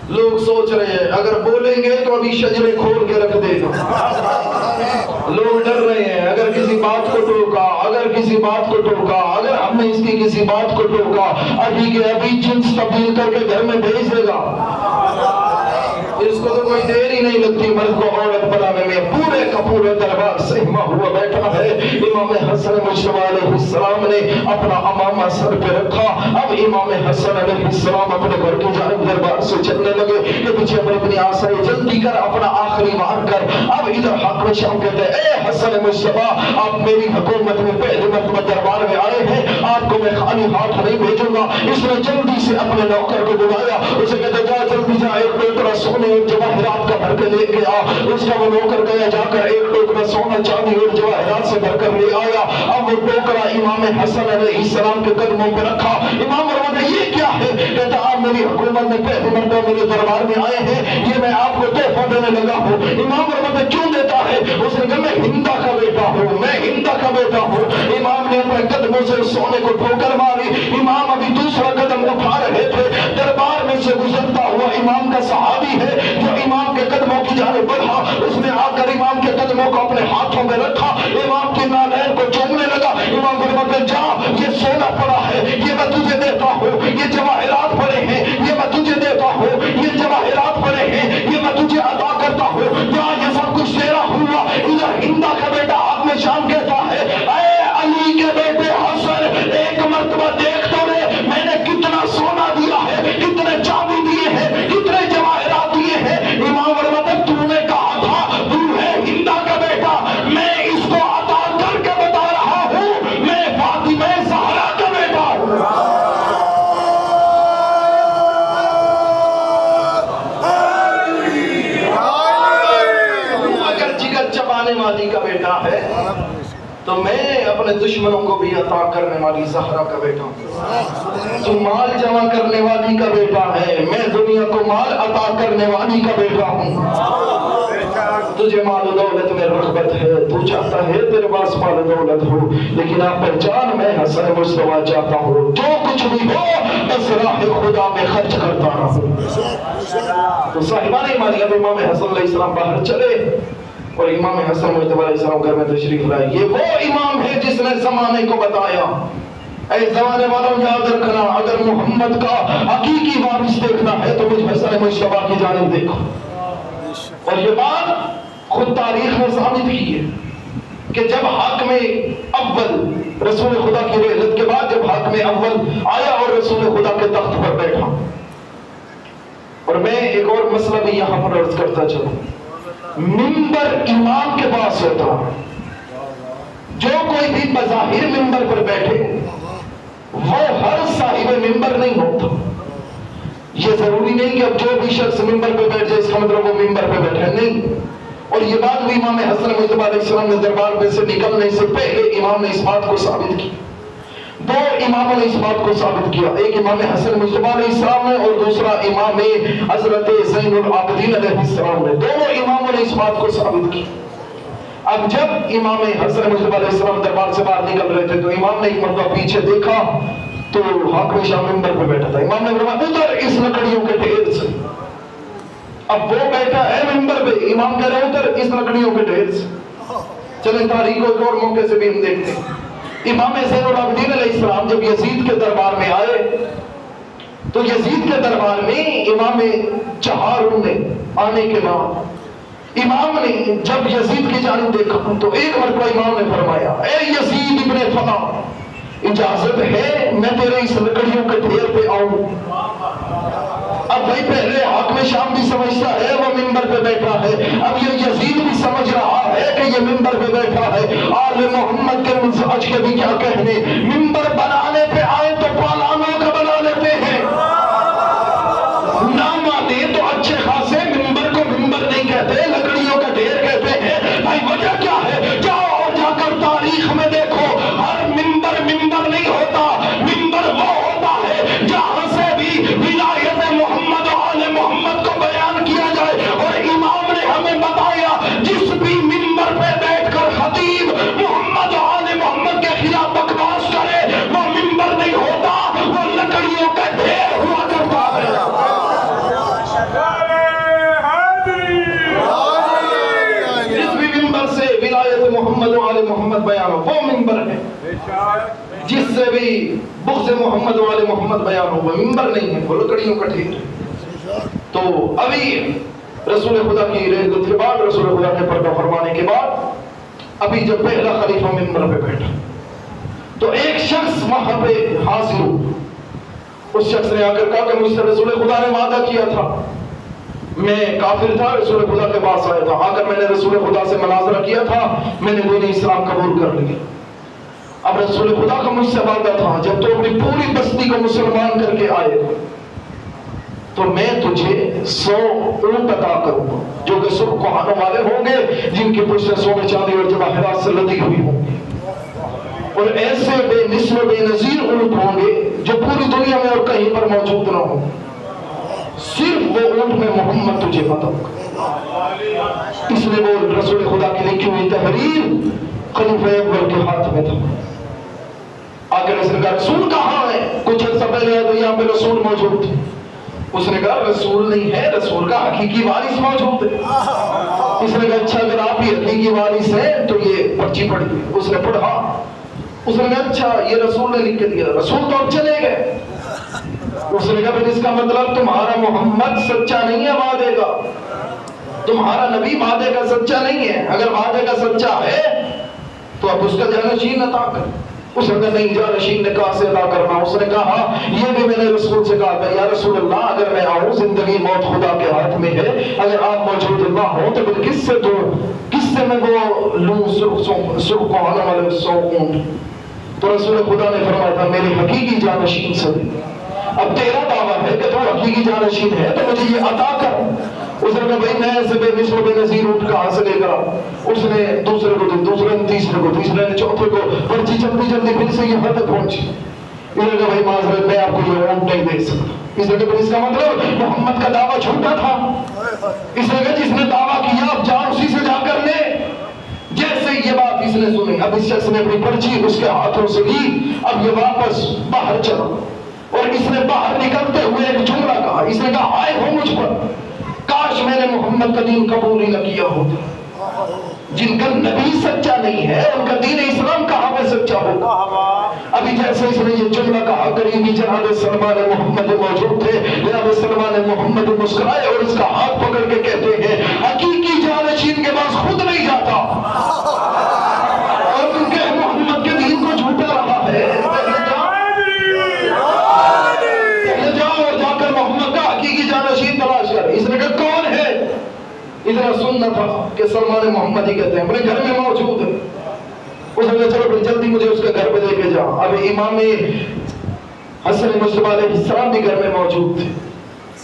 S1: لوگ سوچ رہے ہیں اگر بولیں گے تو ابھی شجرے کھول کے رکھ دے گا، لوگ ڈر رہے ہیں اگر کسی بات کو ٹوکا، اگر کسی بات کو ٹوکا، اگر ہم نے اس کی کسی بات کو ٹوکا ابھی کے ابھی جنس تبدیل کر کے گھر میں بھیج دے گا۔ اس کو تو کوئی دیر ہی نہیں لگتی مرد کو عورت بنانے میں، پورے کا پورا دربار سہما ہوا بیٹھا ہے۔ امام حسن مجتبی علیہ السلام نے اپنا امامہ سر پہ رکھا، اب امام حسن علیہ السلام اپنے گھر کی جانب دربار سے چلنے لگے، یہ پیچھے اپنی آسائے جلدی کر اپنا آخری وار کر۔ اب ادھر حق شام کہتے ہیں اے حسن مجتبی آپ میری حکومت میں پہلی مرتبہ دربار میں آئے ہیں، آپ کو میں خالی ہاتھ نہیں بھیجوں گا۔ اس نے جلدی سے اپنے نوکر کو بلایا، اسے کہتے جا جلدی جا ایک ٹوکرا سونے اور جواہرات کا بھر کے لے کے آ۔ اس کا وہ نوکر گیا، جا کر ایک ٹوکرا سونا چاندی اور جواہرات سے بھر کر لے آیا۔ اب وہ ٹوکرا امام حسن علیہ السلام کے قدموں پہ رکھا۔ امام فرماتے یہ کیا ہے؟ کہتا آپ میری حکومت میں پہلی مرتبہ میرے دربار میں آئے ہیں، یہ میں آپ کو تحفہ دینے لگا ہوں۔ امام فرماتے کیوں دیتا ہے؟ اس نے کہا میں ہندا کا بیٹا ہوں، میں ہندا کا بیٹا ہوں۔ امام نے اپنے قدموں سے سونے کو ٹھوکر ماری۔ امام ابھی دوسرا قدم اٹھا رہے تھے، دربار میں سے گزرتا ہوا امام کا صحابی ہے جو امام کے قدموں کی جانب بڑھا، اس نے آ کر امام کے قدموں کو اپنے ہاتھوں میں رکھا، امام کی نالین کو چومنے لگا۔ امام فرماتے جا یہ سونا پڑا ہے، یہ میں تجھے دیتا ہوں، یہ جواہرات پڑے ہیں، یہ میں تجھے دیتا ہوں، یہ جواہرات پڑے ہیں، یہ میں تجھے عطا کرتا ہوں، جا یہ سب کچھ تیرا ہوا۔ ادھر ہندا کا بیٹا آپ میں شام کہتا ہے اے علی کے بیٹے حسن ایک مرتبہ دیکھ تو لے میں نے کتنا سونا دیا ہے، کتنے چاندی دیے ہیں، کتنے جواہرات دیے ہیں۔ امام فرماتے تو نے کہا تھا تو ہے ہندا کا بیٹا، میں اس کو عطا کر کے بتا رہا ہوں میں فاطمہ زہرا کا بیٹا ہوں۔ اگر جگر چبانے والی کا بیٹا ہے تو میں اپنے دشمنوں کو بھی عطا کرنے والی زہرا کا بیٹا ہوں۔ تو مال جمع کرنے والی کا بیٹا ہے، میں دنیا کو مال عطا کرنے والی کا بیٹا ہوں۔ تجھے مال و دولت میں رغبت ہے، تو چاہتا ہے تیرے پاس مال و دولت ہو، لیکن آپ پہچان میں حسن مجتبی چاہتا ہوں جو کچھ بھی ہو بس راہ خدا میں خرچ کرتا رہوں۔ تو صاحبان ایمان اب امام حسن علیہ السلام باہر چلے اور امام حسن مجتبی علیہ السلام گھر میں تشریف لائے۔ یہ وہ امام ہے جس نے زمانے کو بتایا اے زمانے والوں یاد رکھنا اگر محمد کا حقیقی وارث دیکھنا ہے تو مجھ حسن مجتبی کی جانب دیکھو۔ اور یہ بات خود تاریخ نے ثابت کی ہے کہ جب حاکم اول رسول خدا کی رحلت کے بعد جب حاکم اول آیا اور رسول خدا کے تخت پر بیٹھا، اور میں ایک اور مسئلہ بھی یہاں پر عرض کرتا چلوں، منبر امام کے پاس ہوتا، جو کوئی بھی بظاہر منبر پر بیٹھے وہ ہر صاحب منبر نہیں ہوتا، یہ ضروری نہیں کہ اب جو بھی شخص ممبر پہ بیٹھ جائے اس کا مطلب وہ ممبر پہ بیٹھے، نہیں۔ اور یہ بات بھی امام حسن مجتبی علیہ السلام نے دربار میں سے نکلنے سے پہلے امام نے اس بات کو ثابت کی۔ دو اماموں نے اس بات کو ثابت کیا، ایک امام حسن مجتبی علیہ السلام نے اور دوسرا امام حضرت زین العابدین علیہ السلام نے، دونوں اماموں نے اس بات کو ثابت کی۔ اب جب امام حسن مجتبی علیہ السلام دربار سے باہر نکل رہے تھے تو امام نے ایک مرتبہ پیچھے دیکھا تو حاکم شاہ ممبر پہ بیٹھا تھا۔ امام نے فرمایا ادھر اس لکڑیوں کے ڈھیر سے۔ اب وہ بیٹھا ہے ممبر پہ، امام کہہ رہے ہیں ادھر اس لکڑیوں کے ڈھیر سے۔ چلیں تاریخ کو ایک اور موقع سے بھی ہم دیکھتے ہیں۔ امام زین العابدین علیہ السلام جب یزید کے دربار میں آئے تو یزید کے دربار میں امام چہارم نے آنے کے بعد امام نے جب یزید کی جانب دیکھا تو ایک مرتبہ امام نے فرمایا اے یزید ابن فلاں، اجازت ہے میں تیرے اس لکڑیوں کے ڈھیر پہ آؤں؟ اب بھائی پہلے حاکم شام بھی سمجھتا ہے وہ ممبر پہ بیٹھا ہے، اب یہ یزید بھی سمجھ رہا ہے کہ یہ ممبر پہ بیٹھا ہے۔ آل محمد کے مزاج کے بھی کیا کہنے، ممبر بنانے پہ آئے تو پالانوں کا بنا لیتے ہیں، نہ مانے تو اچھے خاصے ممبر کو ممبر نہیں کہتے، لکڑیوں کا ڈھیر کہتے ہیں۔ بھائی وجہ کیا ہے؟ جاؤ اور جا کر تاریخ میں دیکھو، ہر ممبر ممبر نہیں ہوتا، ممبر وہ ہوتا ہے جہاں سے بھی ولایت محمد و آل محمد کو بیان کیا جائے۔ اور امام نے ہمیں بتایا جس بھی ممبر پہ بیٹھ کر خطیب محمد و آل محمد کے خلاف بکواس کرے وہ ممبر نہیں ہوتا، وہ لکڑیوں کا ڈھیر ہوا کرتا ہے۔ جس بھی ممبر سے ولایت محمد و آل محمد بیان ہو وہ ممبر ہے، جس سے بھی بغض محمد و آل محمد بیان ہو وہ ممبر نہیں ہے، وہ لکڑیوں کا ڈھیر ہے۔ تو ابھی رسول خدا کی رحلت کے بعد، رسول خدا کے پردہ فرمانے کے بعد ابھی جب پہلا خلیفہ ممبر پہ بیٹھا تو ایک شخص وہاں پہ حاضر ہو۔ اس شخص نے آ کر کہا کہ مجھ سے رسول خدا نے وعدہ کیا تھا، میں کافر تھا، رسول خدا کے پاس آیا تھا، آ کر میں نے رسول خدا سے مناظرہ کیا تھا، میں نے دین اسلام قبول کر لیا۔ اب رسول خدا کا مجھ سے وعدہ تھا جب تو اپنی پوری بستی کو مسلمان کر کے آئے تو میں تجھے 100 اونٹ عطا کروں گا جو کہ سرخ کوہانوں والے ہوں گے، جن کی پشتیں سونے چاندی اور جواہرات سے لدی ہوئی ہوں گی، اور ایسے بے مثل و بے نظیر اونٹ ہوں گے جو پوری دنیا میں اور کہیں پر موجود نہ ہوں، صرف وہ اونٹ میں محمد تجھے بتاؤں گا۔ اس نے وہ رسول خدا کی لکھی ہوئی تحریر خلیفہ اکبر کے ہاتھ میں تھا۔ آگے اس نے کہا رسول کہاں ہے؟ کچھ عرصہ پہلے آیا تو یہاں پہ رسول موجود تھے۔ اس نے کہا رسول نہیں ہے، رسول کا حقیقی وارث موجود ہے۔ اس نے کہا اچھا اگر آپ ہی حقیقی وارث ہیں تو یہ پرچی پڑھی۔ اس نے پڑھا، اس نے کہا اچھا یہ رسول نے لکھ کے دیا، رسول تو اب چلے گئے۔ اس نے کہا پھر اس کا مطلب تمہارا محمد سچا نہیں ہے وعدے کا، تمہارا نبی وعدے کا سچا نہیں ہے، اگر وعدے کا سچا ہے تو اب اس کا جانشین عطا کر۔ اس نے کہا نہیں، جانشین نے کہاں سے عطا کرنا؟ اس نے کہا یہ بھی میں نے رسول سے کہا تھا یا رسول اللہ اگر میں آؤں، زندگی موت خدا کے ہاتھ میں ہے، اگر آپ موجود نہ ہوں تو پھر کس سے دوں، کس سے میں وہ لوں سرخ کوہانوں والے 100 اونٹ؟ تو رسول خدا نے فرمایا تھا میرے حقیقی جانشین سے دے۔ اب تیرا دعویٰ ہے کہ تو حقیقی جانشین ہے تو مجھے یہ عطا کر۔ اس نے کہا بھائی میں ایسے بے مثل و بے نظیر اونٹ کہاں سے لے کر؟ اس نے دوسرے کو دی، دوسرے نے تیسرے کو، تیسرے نے چوتھے کو، پرچی جلدی جلدی پھر سے یہاں تک پہنچی۔ اس نے کہا بھائی معذرت میں آپ کو یہ اونٹ نہیں دے سکتا۔ اس نے کہا اس کا مطلب محمد کا دعویٰ جھوٹا تھا۔ اس نے کہا جس نے دعویٰ کیا اب جا اسی سے جا کر لے۔ جیسے یہ بات اس نے سنی، اب اس شخص نے اپنی پرچی اس کے ہاتھوں سے لی، اب یہ واپس باہر چلا اور اس نے باہر نکلتے ہوئے ایک جملہ کہا۔ اس نے کہا ہائے ہو مجھ پر، کاش میں نے محمد کا دین قبول ہی نہ کیا ہوتا۔ جن کا نبی سچا نہیں ہے ان کا دین اسلام کہاں پہ سچا ہوگا؟ ابھی جیسے اس نے یہ جملہ کہا قریبی جناب سلمان محمد موجود تھے، جناب سلمان محمد مسکرائے اور اس کا ہاتھ پکڑ کے کہتے ہیں حقیقی جانشین کے پاس خود نہیں جاتا اور تم کہ محمد کے دین کو جھوٹا رہا ہے، جاؤ اور جا کر محمد کا حقیقی جانشین تلاش کر۔ اس نے کہا کون ہے؟ اتنا سننا تھا کہ سلمان محمد ہی کہتے ہیں اپنے گھر میں موجود ہے۔ اس نے کہا چلو پھر جلدی مجھے اس کے گھر پہ لے کے جا۔ اب امام حسن مجتبی علیہ السلام بھی گھر میں موجود تھے۔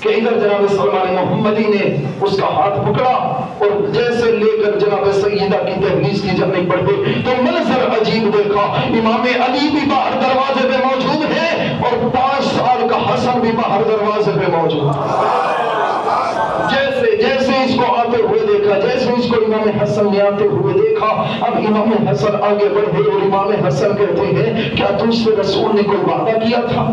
S1: کہ ادھر جناب سلمان محمدی نے اس کا ہاتھ پکڑا اور جیسے لے کر جناب سیدہ کی دہلیز کی جانب بڑھے تو منظر عجیب دیکھا، امام علی بھی باہر دروازے پہ موجود ہے اور 5 سال کا حسن بھی باہر دروازے پہ موجود ہے۔ جیسے اس کو آتے ہوئے دیکھا، جیسے اس کو امام حسن نے آتے ہوئے دیکھا، اب امام حسن آگے بڑھے اور امام حسن کہتے ہیں کیا تجھ سے رسول نے کوئی وعدہ کیا تھا؟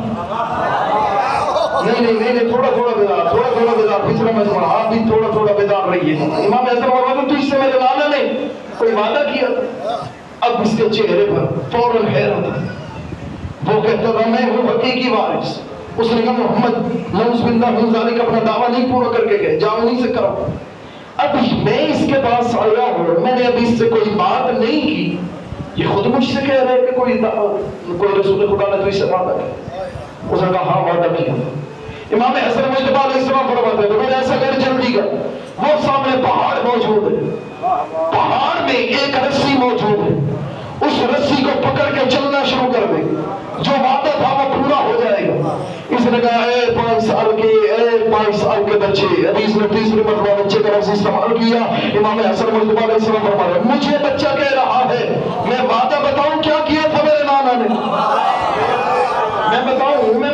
S1: نہیں، تھوڑا بیدار پچھلا مجموعہ، آپ بھی تھوڑا بیدار رہیے۔ امام حسن فرماتے تجھ سے میرے نانا نے کوئی وعدہ کیا تھا؟ اب اس کے چہرے پر فوراً حیرت، وہ کہتا تھا میں ہوں حقیقی وارث۔ اس نے کہا محمد لوز بندہ من ذالک اپنا دعویٰ نہیں پورا کر کے گئے، جاؤ نہیں سے کرو۔ اب میں اس کے پاس آیا ہوں، میں نے ابھی اس سے کوئی بات نہیں کی، یہ خود مجھ سے کہہ رہے ہیں کہ کوئی رسول خدا نے تو اس سے وعدہ کیا۔ اس نے کہا ہاں وعدہ کیا۔ امام حسن مجتبیٰ علیہ السلام فرماتے ہیں تو میں نے ایسا کر جلدی کر، وہ سامنے پہاڑ موجود ہے، پہاڑ میں ایک رسی موجود ہے، اس رسی کو پکڑ کے چلنا شروع کر دے، جو وعدہ تھا وہ پورا ہو جائے گا۔ اس نے کہا اے 5 سال کے بچے، ابھی اس نے تیسری مرتبہ بچے کا لفظ استعمال کیا۔ امام حسن مجتبیٰ علیہ السلام فرما رہے ہیں مجھے بچہ کہہ رہا ہے، میں وعدہ بتاؤں کیا کیا تھا میرے نانا نے؟ میں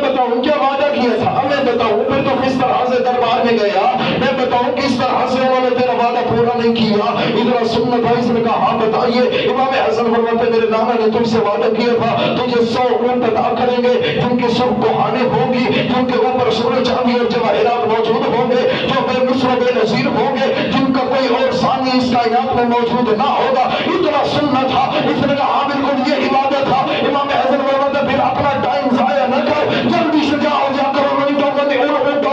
S1: بتاؤں کیا وعدہ کیا تھا؟ اب میں بتاؤں پھر تو کس طرح سے دربار میں گیا، میں بتاؤں کس طرح سے انہوں نے تیرا وعدہ پورا نہیں کیا؟ ادھر سنت ہے، اس نے کہا ہاں بتائیے۔ امام حسن فرماتے میرے نانا نے تم سے وعدہ کیا تھا تجھے 100 اونٹ عطا کریں گے جن کی سب کوہانے ہوں گی، جن کے اوپر سونے چاندی اور جواہرات موجود ہوں گے، جو بے مثل بے نظیر ہوں گے، جن کا کوئی اور ثانی اس کائنات میں موجود نہ ہوگا۔ اتنا سننا تھا۔ اس نے کہا ہاں بالکل یہ عبادت تھا۔ امام حسن فرماتے پھر اپنا ٹائم ضائع نہ کر، جلدی سے جاؤ، جا کر ان اونٹوں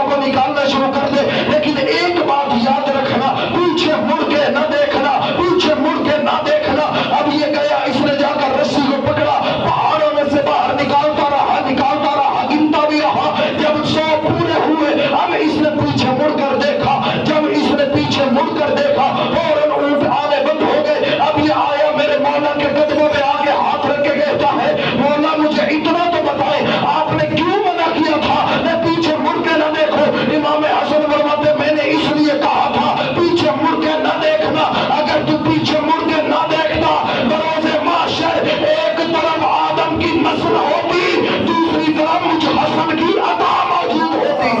S1: کو نکالنا شروع کر دے، لیکن ایک بات یاد رکھنا، پیچھے مڑ کے نہ دیکھنا، پیچھے مڑ کے نہ دیکھنا۔ اب یہ گیا، اس نے جا کر رسی کو پکڑا، پہاڑوں میں سے باہر نکالتا رہا، گنتا بھی رہا۔ جب 100 پورے ہوئے اب اس نے پیچھے مڑ کر دیکھا، جب اس نے پیچھے مڑ کر دیکھا فوراً اونٹ آنے بند ہو گئے۔ اب یہ آیا میرے مولا کے قدموں پہ آگے ہاتھ رکھ کے کہتا ہے مولا مجھے اتنا تو بتائیں آپ نے کیوں منع کیا تھا میں پیچھے مڑ کے نہ دیکھوں؟ امام حسن فرماتے میں نے اس لیے کہا تھا پیچھے مڑ کے نہ دیکھنا، اگر تو پیچھے مڑ کے نہ دیکھتا بروز محشر ایک طرف آدم کی نسل ہوتی، دوسری طرف مجھ حسن کی عطا موجود ہوتی۔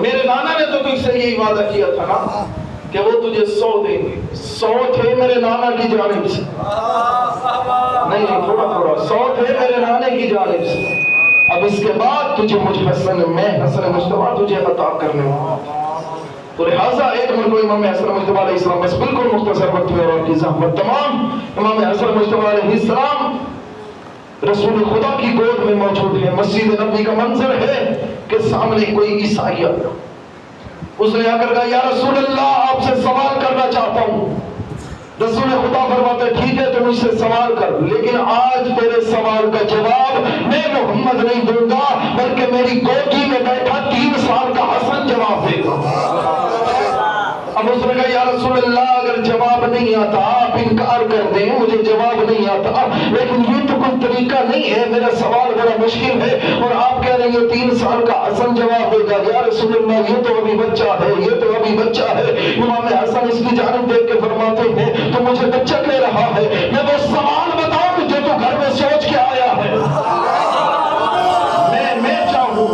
S1: میرے نانا نے تو تجھ سے یہی وعدہ کیا تھا نا کہ وہ تجھے 100 دیں گے، 100 تھے میرے نانا کی جانب سے، نہیں تھوڑا 100 تھے میرے نانے کی جانب سے، اب اس کے بعد تجھے مجھ میں حسن مجتبیٰ تجھے عطا کرنے والا۔ تو لہٰذا ایک مرتبہ امام حسن مجتبیٰ علیہ السلام، بس بالکل مختصر وقت میں اور آپ کی زحمت تمام، امام حسن مجتبیٰ علیہ السلام رسول خدا کی گود میں موجود ہے۔ مسجد نبی کا منظر ہے کہ سامنے کوئی عیسائی آیا، اس نے آ کر کہا یا رسول اللہ آپ سے سوال کرنا چاہتا ہوں۔ رسول خدا فرماتے ٹھیک ہے تو مجھ سے سوال کر، لیکن آج تیرے سوال کا جواب میں محمد نہیں دوں گا بلکہ میری گودی میں بیٹھا 3 سال کا حسن جواب دے گا۔ اب اس نے کہا یا رسول اللہ اگر جواب نہیں آتا آپ انکار کر دیں، مجھے جواب نہیں آتا، لیکن یہ تو کوئی طریقہ نہیں ہے، میرا سوال بڑا مشکل ہے اور آپ کہہ رہے ہیں 3 سال کا حسن جواب دے گا۔ یا رسول اللہ یہ تو ابھی بچہ ہے، یہ تو ابھی بچہ ہے۔ امام حسن اس کی جانب دیکھ کے فرماتے ہیں تو مجھے بچہ کہہ رہا ہے، میں وہ سوال بتاؤں جو تو گھر میں سوچ کے آیا ہے، میں چاہوں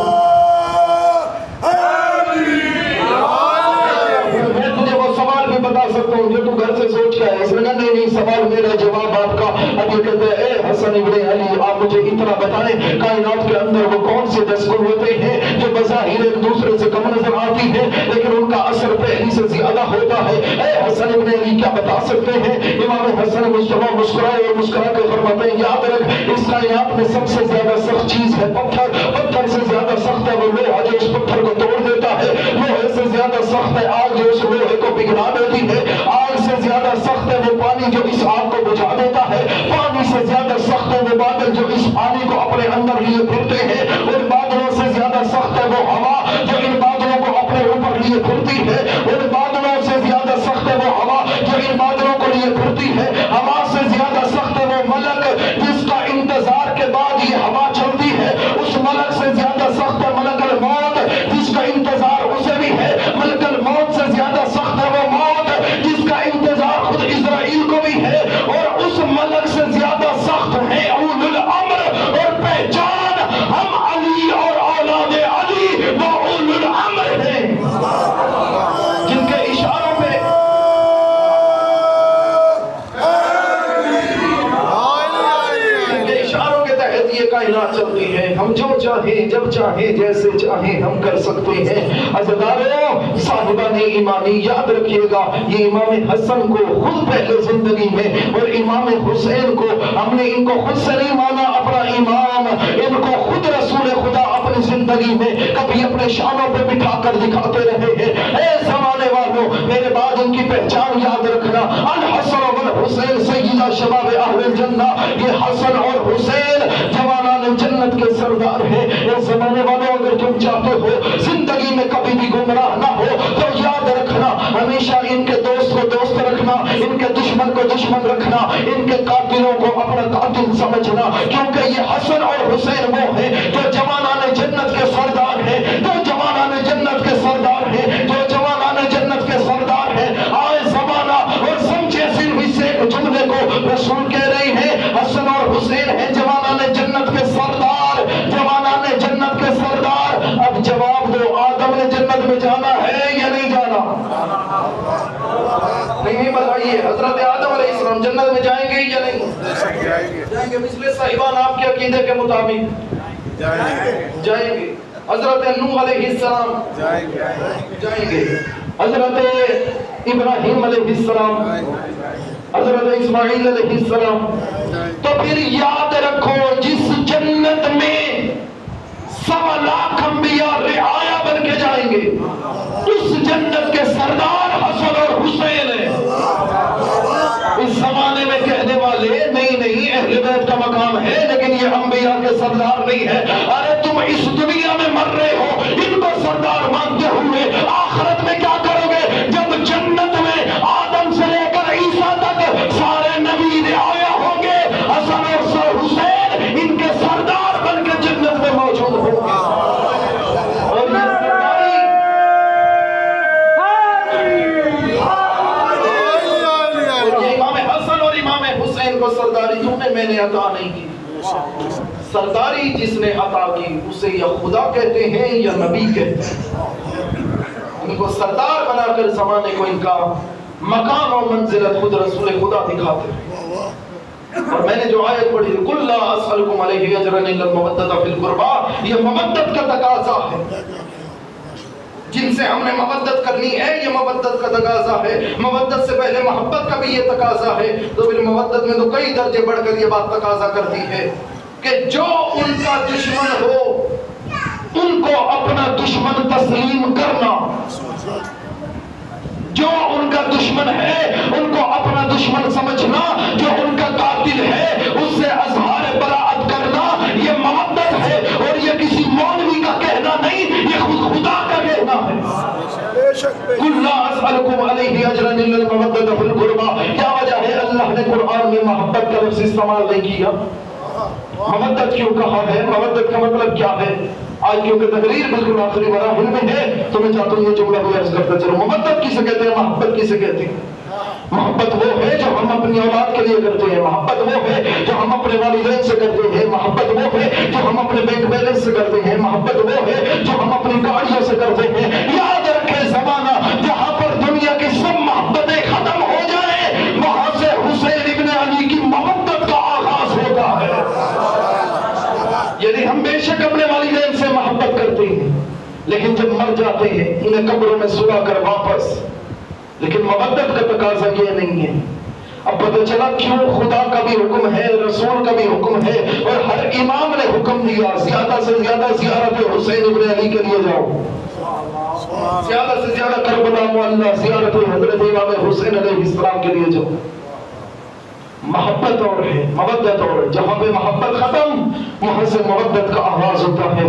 S1: بتا سکتا ہوں جو تو گھر سے سوچ کے آئے۔ اس نے کہا نہیں سوال میرا جواب آپ کا۔ اب یہ کہتے ہیں اے حسن ابن علی آپ مجھے اتنا بتائیں کائنات کے اندر وہ کون سے 10 گن ہوتے ہیں جو بظاہر ایک دوسرے سے کم نظر آتی ہیں لیکن ان کا اثر پہلی سے زیادہ ہوتا ہے؟ اے حسن ابن علی کیا بتا سکتے ہیں؟ امام حسن مجتبیٰ مسکرائے اور مسکرا کے فرماتے ہیں یاد رکھ اس کائنات میں سب سے زیادہ سخت چیز ہے پتھر، پتھر سے زیادہ سخت ہے وہ لوہا جو اس پتھر کو توڑ دیتا ہے، لوہے سے زیادہ سخت ہے آگ جو اس لوہے کو پگھلا دیتی ہے، آگ سے زیادہ سخت ہے وہ پانی جو اس آگ کو بجھا دیتا ہے، پانی سے زیادہ سخت ہے وہ بادل جو اس پانی کو اپنے اندر لیے پھرتے ہیں، ان بادلوں سے زیادہ سخت ہے وہ ہوا جو ان بادلوں کو اپنے اوپر لیے پھرتی ہے، ان بادلوں سے زیادہ سخت ہے وہ ہوا جو ان بادلوں کو لیے چلتی ہے، ہم جو چاہیں جب چاہیں جیسے چاہیں ہم کر سکتے ہیں۔ عزیزانو صاحبان ایمانی یاد رکھیے گا، یہ امام حسن کو خود پہلے زندگی میں اور امام حسین کو ہم نے ان کو خود سے نہیں مانا اپنا امام، ان کو خود رسول خدا اپنی زندگی میں کبھی اپنے شانوں پہ بٹھا کر دکھاتے رہے ہیں۔ اے زمانے والوں میرے بعد ان کی پہچان یاد رکھنا، الحسن والحسین سیدہ شباب اہل الجنہ، یہ حسن اور حسین جوانان جنت کے سردار ہیں۔ اے زمانے والوں اگر تم چاہتے ہو زندگی میں کبھی بھی گمراہ نہ ہو تو یاد رکھنا، ہمیشہ ان کے دوست کو دوست رکھنا، ان کے دشمن کو دشمن رکھنا، ان کے قاتلوں کو اپنا قاتل سمجھنا، کیونکہ یہ حسن اور حسین وہ ہیں جو جوانان جنت کے سردار ہیں، جو جوانان جنت کے سردار ہیں، جو جوانان جنت کے سردار ہیں۔ آئے زمانہ اور سمجھے صرف اس ایک جملے کو، رسول کہہ رہے ہیں حسن اور حسین ہیں جوانان جنت کے سردار، جوانان جنت کے سردار۔ اب جواب دو، آدم نے جنت میں جانا ہے یا نہیں جانا؟ نہیں بتائیے، حضرت آدم علیہ السلام جنت میں جائیں گے یا نہیں جائیں گے؟ مثل صاحبان آپ کے عقیدے کے مطابق جائیں گے۔ حضرت نوح علیہ السلام جائیں گے، حضرت ابراہیم علیہ السلام، حضرت اسماعیل علیہ السلام۔ تو پھر یاد رکھو جس جنت میں 1.25 لاکھ انبیاء رعایا بن کے جائیں گے، اس جنت کے سردار حسن اور حسین ہیں۔ اس زمانے میں کہنے والے نہیں اہل بیت کا مقام ہے لیکن یہ انبیاء کے سردار نہیں ہے۔ ارے تم اس دنیا میں مر رہے ہو ان کو سردار مانتے ہوئے، آخرت میں کیا کرو گے جب جنت میں آدم سے لے کر عیسیٰ تک سارے نبی رعایا ہوں گے، حسن اور حسین ان کے سردار بن کے جنت میں موجود ہوں گے۔ اور یہ امام حسن اور امام حسین کو سرداری تو نے میں نے عطا نہیں کی، سرداری جس نے عطا کی اسے یا خدا کہتے ہیں یا نبی کہتے ہیں۔ ان کو سردار بنا کر زمانے کو ان کا مقام و منزلت خود رسول خدا دکھاتے ہیں۔ اور میں نے جو آیت پڑھی قُلْ لَا أَسْأَلُكُمْ عَلَيْهِ أَجْرًا إِلَّا الْمَوَدَّةَ فِي الْقُرْبَى، یہ مودت کا تقاضا ہے۔ جن سے ہم نے مودت کرنی ہے یہ مودت کا تقاضا ہے، مودت سے پہلے محبت کا بھی یہ تقاضا ہے، تو پھر مودت میں تو کئی درجے بڑھ کر یہ بات تقاضا کرتی ہے کہ جو ان کا دشمن ہو ان کو اپنا دشمن تسلیم کرنا، جو ان کا دشمن ہے ان کو اپنا دشمن سمجھنا، جو ان کا قاتل ہے اس سے اظہار براءت کرنا، یہ مودت ہے۔ اور یہ کسی مولوی کا کہنا نہیں، یہ خود خدا کا کہنا ہے۔ قُلْ لَا أَسْأَلُكُمْ عَلَيْهِ أَجْرًا إِلَّا الْمَوَدَّةَ فِي الْقُرْبَى۔ کیا وجہ ہے اللہ نے قرآن میں محبت کا لفظ استعمال نہیں کیا؟ مودت کیوں کہا ہے؟ مودت کا مطلب کیا ہے؟ آج کیونکہ تقریر بالکل آخری مراحل میں ہے تو میں چاہتا ہوں یہ جملہ بھی عرض کرتا چلوں۔ مودت کسے کہتے ہیں؟ محبت کسے کہتے ہیں؟ محبت وہ ہے جو ہم اپنی اولاد کے لیے کرتے ہیں، محبت وہ ہے جو ہم اپنے والدین سے کرتے ہیں، محبت وہ ہے جو ہم اپنے بینک بیلنس سے کرتے ہیں، محبت وہ ہے جو ہم اپنی گاڑیوں سے کرتے ہیں۔ یاد رکھیں زمانہ جہاں پر دنیا کی سب محبتیں ختم ہو جائیں وہاں سے حسین ابن علی کی محبت کا آغاز ہوتا ہے۔ یعنی ہم بے شک اپنے والدین سے محبت کرتے ہیں لیکن جب مر جاتے ہیں انہیں قبروں میں سلا کر واپس، لیکن مودت کا تقاضا یہ نہیں ہے۔ اب پتہ چلا کیوں خدا کا بھی حکم ہے، رسول کا بھی حکم ہے، اور ہر امام نے حکم دیا زیادہ سے زیادہ زیارت حسین ابن علی کے لیے جاؤ، زیادہ سے زیادہ کربلا معلیٰ زیارت حضرت امام حسین علیہ السلام کے لیے جاؤ۔ محبت اور ہے، مودت اور ہے۔ جہاں پہ محبت ختم وہاں سے مودت کا آغاز ہوتا ہے۔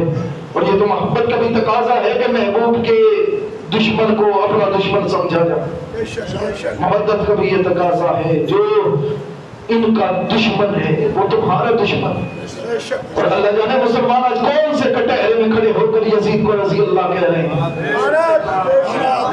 S1: اور یہ تو محبت کا بھی تقاضا ہے کہ محبوب کے دشمن کو اپنا دشمن سمجھا جائے۔ مودت کا بھی یہ تقاضا ہے جو ان کا دشمن ہے وہ تمہارا دشمن ہے۔ اور اللہ جانے مسلمان آج کون سے کٹہرے میں کھڑے ہو کر یزید کو رضی اللہ کہہ رہے ہیں۔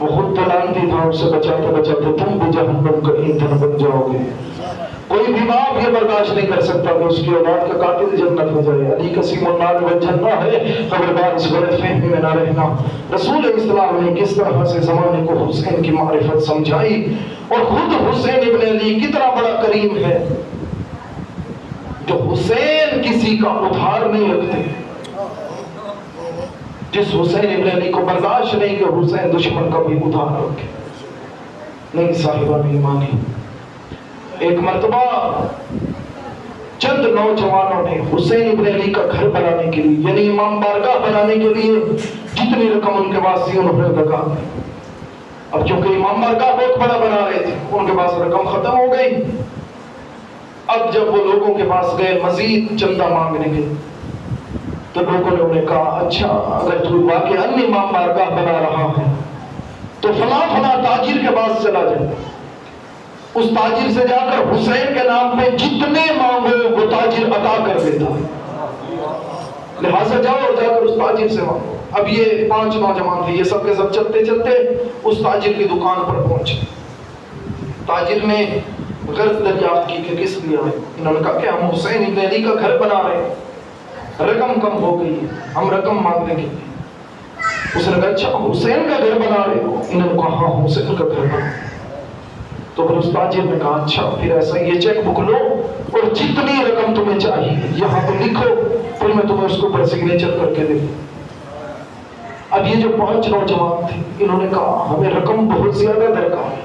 S1: وہ خود تو لانتی تھا، اسے بچاتے بچاتے تم بھی جہنم کا ایندھن بن جاؤ گے۔ کوئی بھی باپ یہ برداشت نہیں کر سکتا کہ اس کی اولاد کا قاتل جنت ہو جائے۔ علی قسیم النار والجنہ ہے، خبردار اس غلط فہمی میں نہ رہنا۔ رسول اسلام نے کس طرح سے زمانے کو حسین کی معرفت سمجھائی، اور خود حسین ابن علی کتنا بڑا کریم ہے جو حسین کسی کا ادھار نہیں رکھتے، جس حسین ابن علی کو برداشت نہیں کہ حسین دشمن کا بھی ادھار رکھے۔ نہیں صاحبان ایمانی، ایک مرتبہ چند نوجوانوں نے حسین ابن علی کا گھر بنانے کے لیے، یعنی امام بارگاہ بنانے کے لیے جتنی رقم ان کے پاس تھی انہوں نے لگا دی۔ اب چونکہ امام بارگاہ بہت بڑا بنا رہے تھے، ان کے پاس رقم ختم ہو گئی۔ اب جب وہ لوگوں کے پاس گئے مزید چندہ مانگنے کے، تو لوگوں نے انہیں کہا اچھا اگر تو واقعا امام بارگاہ بنا رہا ہے تو فلاں فلاں تاجر کے پاس چلا جائے، اس تاجر سے جا کر حسین کے نام پہ جتنے مانگو وہ تاجر عطا کر دیتا، لہٰذا جاؤ اور جا کر اس تاجر سے مانگو۔ اب یہ 5 نوجوان تھے، یہ سب کے سب چلتے چلتے اس تاجر کی دکان پر پہنچے۔ تاجر نے غرض دریافت کی کہ کس لیے آئے؟ انہوں نے کہا کہ ہم حسین ابن علی کا گھر بنا رہے ہیں، رقم کم ہو گئی ہے، ہم رقم مانگنے کے لیے۔ اس نے کہا اچھا حسین کا گھر بنا رہے ہو؟ انہوں نے کہا ہاں حسین کا گھر بنا۔ تو پھر اس تاجر نے کہا اچھا پھر ایسا یہ چیک بک لو اور جتنی رقم تمہیں چاہیے یہاں پہ لکھو، پھر میں تمہیں اس کو پر سگنیچر کر کے دے دوں۔ اب یہ جو 5 نوجوان تھے انہوں نے کہا ہمیں رقم بہت زیادہ درکار ہے،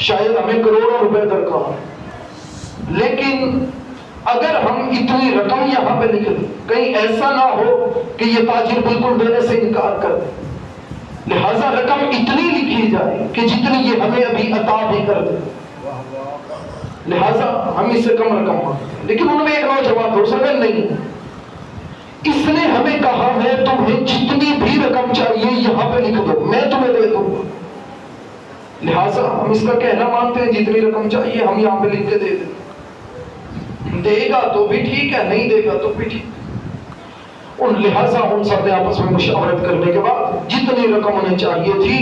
S1: شاید ہمیں کروڑوں روپے درکار ہے، لیکن اگر ہم اتنی رقم یہاں پہ لکھ دیں کہیں ایسا نہ ہو کہ یہ تاجر بالکل دینے سے انکار کر دے، لہٰذا رقم اتنی لکھی جائے کہ جتنی یہ ہمیں ابھی عطا بھی کر دے، لہٰذا ہم اس سے کم رقم مانگتے ہیں۔ لیکن ان میں ایک نوجوان ہو سکے نہیں، اس نے ہمیں کہا ہے تمہیں جتنی بھی رقم چاہیے یہاں پہ لکھ دو میں تمہیں دے دوں گا، لہٰذا ہم اس کا کہنا مانتے ہیں جتنی رقم چاہیے ہم یہاں پہ لکھ کے دے دیں، دے گا تو بھی ٹھیک ہے نہیں دے گا تو بھی ٹھیک۔ لہٰذا ان سب نے آپس میں مشاورت کرنے کے بعد جتنی رقم انہیں چاہیے تھی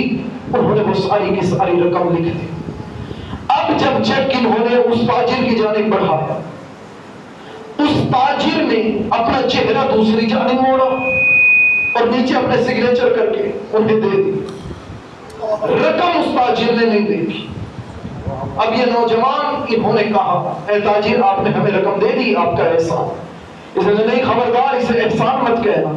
S1: انہوں نے وہ ساری کی ساری رقم لکھ دی۔ اب جب چیک انہوں نے اس تاجر کی جانب بڑھایا، اس تاجر نے اپنا چہرہ دوسری جانب موڑا اور نیچے اپنے سگنیچر کر کے انہیں دے دی، رقم اس تاجر نے نہیں دیکھی۔ اب یہ نوجوان انہوں نے کہا اے تاجر آپ نے ہمیں رقم دے دی، آپ کا احسان۔ اس نے نہیں خبردار اسے احسان مت کہنا،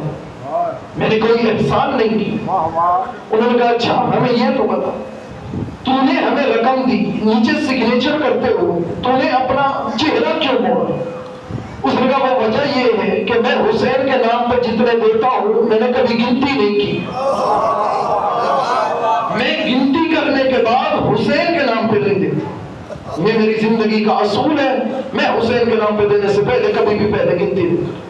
S1: میں نے کوئی احسان نہیں کی۔ انہوں نے کہا اچھا ہمیں یہ تو بتا تو نے ہمیں رقم دی نیچے سگنیچر کرتے ہو تو نے اپنا چہرہ کیوں موڑا؟ اس نے کہا وہ وجہ یہ ہے کہ میں حسین کے نام پر جتنے دیتا ہوں میں نے کبھی گنتی نہیں کی، میں گنتی کرنے کے بعد حسین کے نام پہ نہیں دیتا، یہ میری زندگی کا اصول ہے، میں حسین کے نام پہ دینے سے پہلے کبھی بھی پہلے گنتی نہیں کرتا،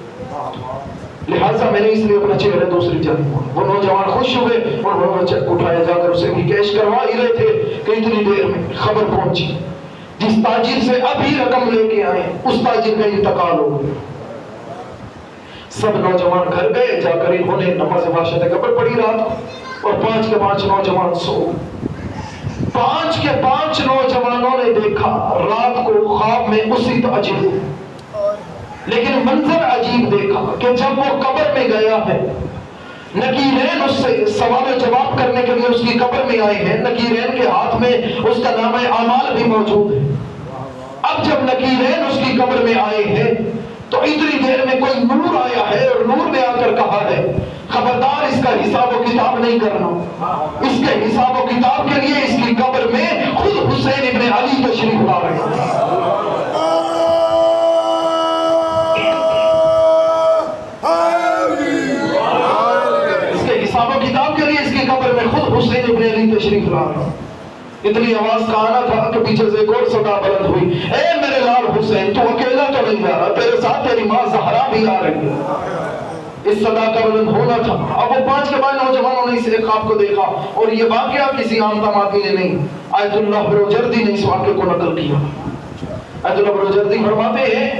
S1: لہٰذا میں نے اس لیے اپنا چہرہ دوسری جانب موڑا۔ وہ نوجوان خوش ہوئے اور انہوں نے چیک اٹھایا، جا کر اسے بھی کیش کروا ہی رہے تھے کہ اتنی دیر میں خبر پہنچی جس تاجر سے ابھی رقم لے کے آئے اس تاجر کا انتقال ہو گیا۔ سب نوجوان گھر گئے، جا کر انہوں نے نماز باشد قبر پڑھی رات، اور 5 کے 5 نوجوان سو۔ 5 کے 5 نوجوانوں نے دیکھا رات کو خواب میں اسی تاجر، لیکن منظر عجیب دیکھا کہ جب وہ قبر میں گیا ہے نکیرین اس سے سوال و جواب کرنے کے لیے اس کی قبر میں آئے ہیں، نکیرین کے ہاتھ میں اس کا نامہ اعمال بھی موجود ہے۔ اب جب نکیرین اس کی قبر میں آئے ہیں تو اتنی دیر میں کوئی نور آیا ہے اور نور نے آ کر کہا ہے خبردار اس کا حساب و کتاب نہیں کرنا، اس کے حساب و کتاب کے لیے اس کی قبر میں خود حسین ابن علی تشریف لا رہے ہیں۔ حساب و کتاب کے لیے اس کی قبر میں خود حسین ابن علی تشریف لا رہا۔ اتنی آواز کا آنا تھا کہ پیچھے سے ایک اور صدا بلند ہوئی، اے میرے لال حسین تو اکیلا تو نہیں جا رہا، تیرے ساتھ تیری ماں زہرا بھی آ رہی ہے۔ اس صدا کا بلند ہونا تھا۔ اب وہ 5 کے 5 نوجوانوں نے اس ایک خواب کو دیکھا، اور یہ واقعہ کسی عام تام آدمی نے نہیں، آیت اللہ بروجردی نے اس واقعے کو نقل کیا۔ آیت اللہ بروجردی فرماتے ہیں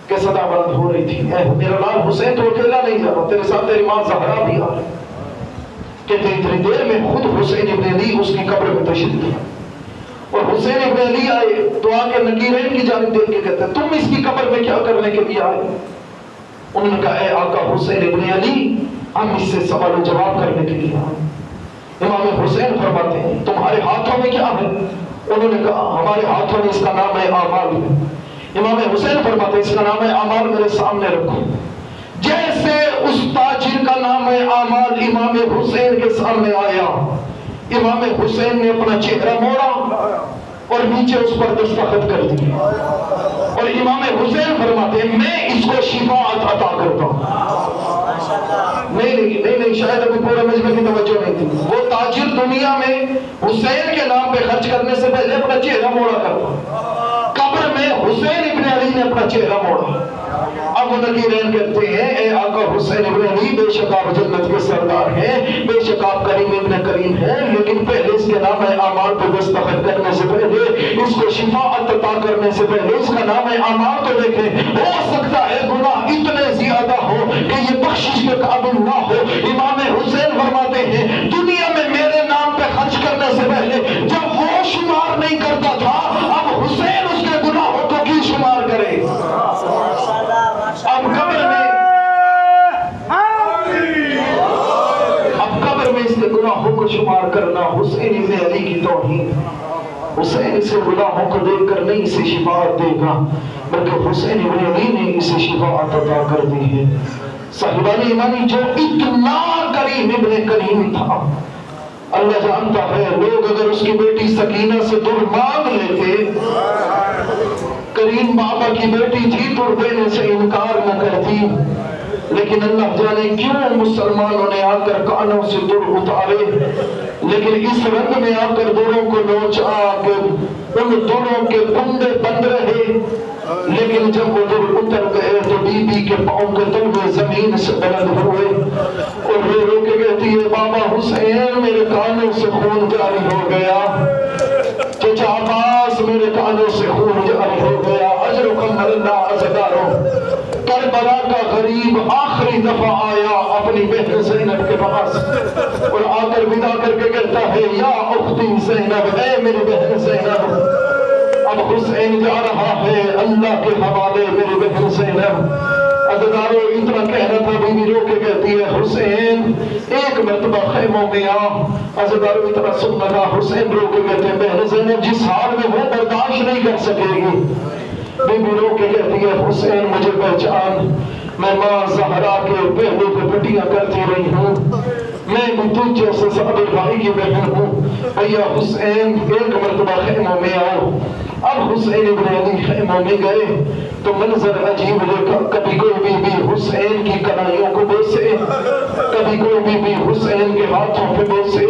S1: کہ صدا بلند ہو رہی تھی، اے میرا لال حسین تو اکیلا نہیں جا رہا، تیرے ساتھ تیری ماں زہرا بھی آ رہی ہے۔
S2: کہتے اتنی دیر میں خود حسین ابن علی اس کی قبر میں تشریف لے اور حسین ابن علی آئے تو آ کے نکیرین کی جانب دیکھ کے کہتے ہیں تم اس کی قبر میں کیا کرنے کے لیے آئے؟ انہوں نے کہا اے آقا حسین ابن علی ہم اس سے سوال و جواب کرنے کے لیے آئے۔ امام حسین فرماتے ہیں تمہارے ہاتھوں میں کیا ہے؟ انہوں نے کہا ہمارے ہاتھوں میں اس کا نام ہے اعمال ہے۔ امام حسین فرماتے ہیں اس کا نام ہے اعمال میرے سامنے رکھو۔ جیسے اس تاجر کا نام ہے اعمال امام حسین کے سامنے آیا، امام حسین نے اپنا چہرہ موڑا اور نیچے اس پر دستخط کر دی اور امام حسین فرماتے ہیں میں اس کو شفاعت عطا کرتا ہوں۔ نہیں شاید ابھی پورے مجمع کی توجہ نہیں تھی۔ وہ تاجر دنیا میں حسین کے نام پہ خرچ کرنے سے پہلے اپنا چہرہ موڑا کرتا، قبر میں حسین ابن علی نے اپنا چہرہ موڑا۔ اب وہ نکیرین کہتے ہیں اے آقا حسین ابن علی بے شک آپ جنت کے سردار ہیں، بے شک آپ کریم ابن کریم ہیں، لیکن پہلے اس کے نام ہے اعمال پہ دستخط کرنے سے پہلے، اس کو شفاعت عطا کرنے سے پہلے اس کا نام ہے اعمال تو دیکھیں۔ ہو سکتا ہے گناہ اتنے زیادہ ہو کہ یہ بخشش کے قابل نہ ہو۔ امام حسین فرماتے ہیں دنیا میں میرے نام پہ خرچ کرنے سے پہلے جب وہ شمار نہیں کرتا تھا، اب حسین اس کے گناہوں کو کی شمار کرے۔ اب قبر میں اس کے گناہوں کو شمار کرنا حسین ابن علی کی توہین۔ حسین اس کے گناہوں کو دیکھ کر نہیں اسے شفاعت دے گا، بلکہ حسین ابن علی نے اسے شفاعت عطا کر دی ہے۔ صاحبان ایمانی جو اتنا کریم ابن کریم تھا، اللہ جانتا ہے لوگ اگر اس کی بیٹی سکینہ سے در مانگ لیتے، کریم بابا کی بیٹی تھی در دینے سے انکار نہ کرتی، لیکن اللہ جانے کیوں مسلمانوں نے آ کر کانوں سے در اتارے، لیکن اس رنگ میں آ کر دروں کو نوچ آ کر ان دروں کے پندے بند رہے، لیکن جب وہ در اتر گئے تو بی بی کے پاؤں کے تلوے زمین سے بلند ہوئے اور رو رو کے کہتی ہے بابا حسین میرے کانوں سے خون جاری ہو گیا، چچا عباس میرے کانوں سے خون جاری ہو گیا۔ اجرکم اللہ عزدارو، کربلا کا غریب آخری دفعہ آیا اپنی بہن زینب کے پاس اور آ کر ودا کر کے کہتا ہے یا اختی زینب، اے میری بہن زینب، اب حسین جا رہا ہے اللہ کے حوالے میری بہن زینب۔ عزدارو اتنا کہنا تھا، بی بی رو کے کہتی ہے حسین ایک مرتبہ خیموں میں آ۔ عزدارو اتنا سننا تھا، حسین رو کے کہتے ہیں بہن زینب جس حال میں وہ برداشت نہیں کر سکے گی۔ بی بی رو کے کہتی ہے حسین مجھے پہچان، میں ماں زہرا کے پہلو پہ پٹیاں کرتی رہی ہوں، میں بھی تجھ جیسے صابر بھائی کی بہن ہوں، بھیا حسین ایک مرتبہ خیموں میں آؤ۔ اب حسین ابن علی خیموں میں گئے تو منظر عجیب دیکھا، کبھی کوئی بی بی حسین کی کلائیوں کو بوسے، کبھی کوئی بی بی حسین کے ہاتھوں پہ بوسے،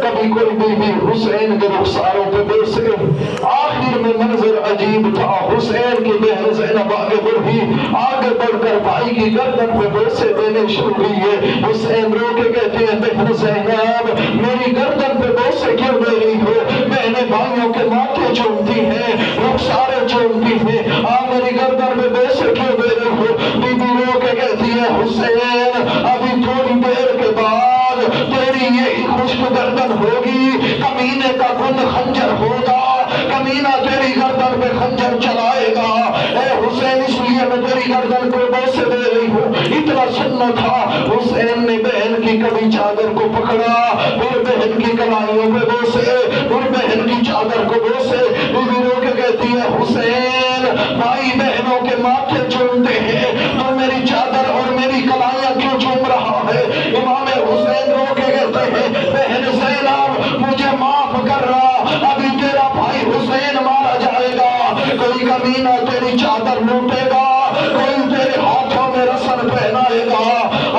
S2: کبھی کوئی بی بی حسین کے رخساروں پہ بوسے۔ آخر میں منظر عجیب تھا، حسین کی بہن زینب آگے بڑھی، آگے بڑھ کر بھائی کی گردن پہ بوسے دینے شروع کیے۔ حسین رو کے کہتے ہیں بہن زینب میری گردن پہ بوسے کیوں دے رہی ہو؟ بہنیں بھائیوں کے ماتھے چومتی ہیں، رخسارے چومتی ہیں، میری گردن پہ بوسے کیوں دے رہی ہو؟ بی بی رو کے کہتی ہے حسین ابھی تھوڑی دیر کے بعد تیری یہ خشک گردن ہوگی، کمینے کا خون خنجر ہوگا، کمینہ تیری گردن پہ خنجر چلائے گا۔ اے حسین اس لیے میں تیری گردن پہ بوسے دے رہی ہوں۔ اتنا سننا تھا، حسین نے بہن کی کبھی چادر کو پکڑا اور بہن کی کلائیوں پہ بوسے اور بہن کی چادر کو بوسے۔ بی بی رو کے کہتی ہے حسین بھائی بہنوں کے ماتھے چومتے ہیں، تو میری چادر اور میری کلائیاں کیوں چوم رہا ہے؟ امام حسین رو کے کہتے ہیں بہن زینب مجھے معاف کر رہا، ابھی تیرا بھائی حسین مارا جائے گا، کوئی کمینہ تیری چادر لوٹے گا، کوئی تیرے ہاتھوں میں رسن پہنائے گا۔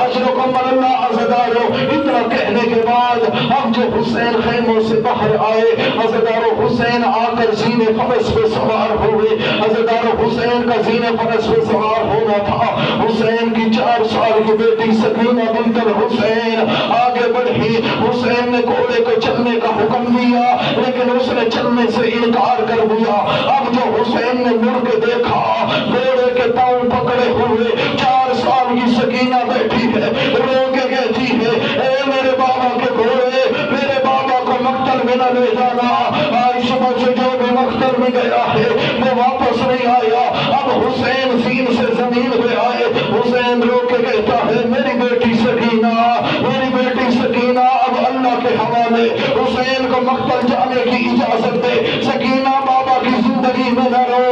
S2: اجرکم اللہ عزدارو، اتنا کہنے کے بعد اب جو حسین خیموں سے باہر آئے، عزدارو حسین آ کر زینے فرس پہ سوار ہوئے۔ عزدارو حسین کا زینے فرس پہ سوار ہونا تھا۔ حسین کی 4 سال کی بیٹی سکینہ بنت الحسین آگے بڑھی، حسین نے گھوڑے کو چلنے کا حکم دیا لیکن اس نے چلنے سے انکار کر دیا۔ اب جو حسین نے مڑ کے دیکھا، گھوڑے کے پاؤں پکڑے ہوئے 4 سال کی سکینہ بیٹھی ہے، رو کے کہتی ہے اے میرے بابا کے میں گیا ہے وہ واپس نہیں آیا. اب حسین زین سے زمین پہ آئے. حسین رو کے کہتا ہے میری بیٹی سکینہ، میری بیٹی سکینہ اب اللہ کے حوالے. حسین کو مقتل جانے کی اجازت دے. سکینہ بابا کی زندگی میں نہ رو،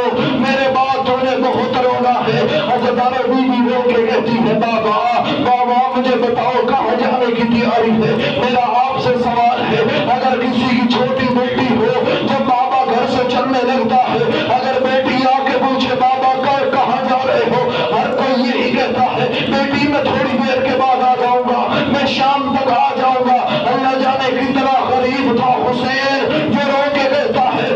S2: میرے بعد تو نے بہت رونا ہے. حضرت بی بی رو کے کہتی ہے بابا بابا مجھے بتاؤ کہاں جانے کی تیاری ہے. میرا آپ سے سوال ہے اگر کسی کی چھوٹی بیٹی ہو جب بابا گھر سے چلنے لگتا ہے، اگر بیٹی آ کے پوچھے بابا کہاں جا رہے ہو، ہر کوئی یہی کہتا ہے بیٹی میں تھوڑی دیر کے بعد آ جاؤں گا، میں شام تک آ جاؤں گا. اللہ جانے کتنا غریب تھا حسین جو رو کے کہتا ہے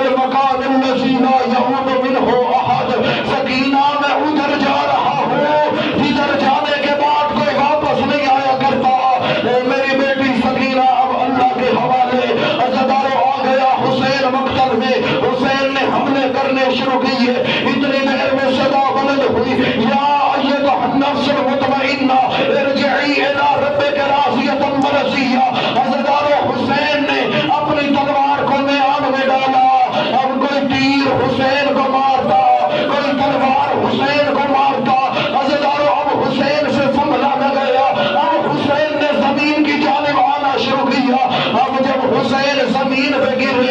S2: المکان الذی لا یعود منہ احد. سکینہ میں ادھر جا رہا ہوں جدھر جانے کے بعد کوئی واپس نہیں آیا کرتا. میری بیٹی سکینہ اب اللہ کے حوالے. عزادارو آ گیا حسین مقتل میں. حسین نے حملے کرنے شروع کیے. اتنی دیر میں صدا بلند ہوئی یا ایتھا النفس المطمئنہ ارجعی الی ربک راضیۃ مرضیہ. عزادارو حسین نے اپنی تلوار کو میان میں ڈالا. اب کوئی تیر حسین کو مارتا، کوئی تلوار حسین کو مارتا. عزادارو اب حسین سے سنبھلا نہ گیا. اب حسین نے زمین کی جانب آنا شروع کیا. اب جب حسین زمین پہ گر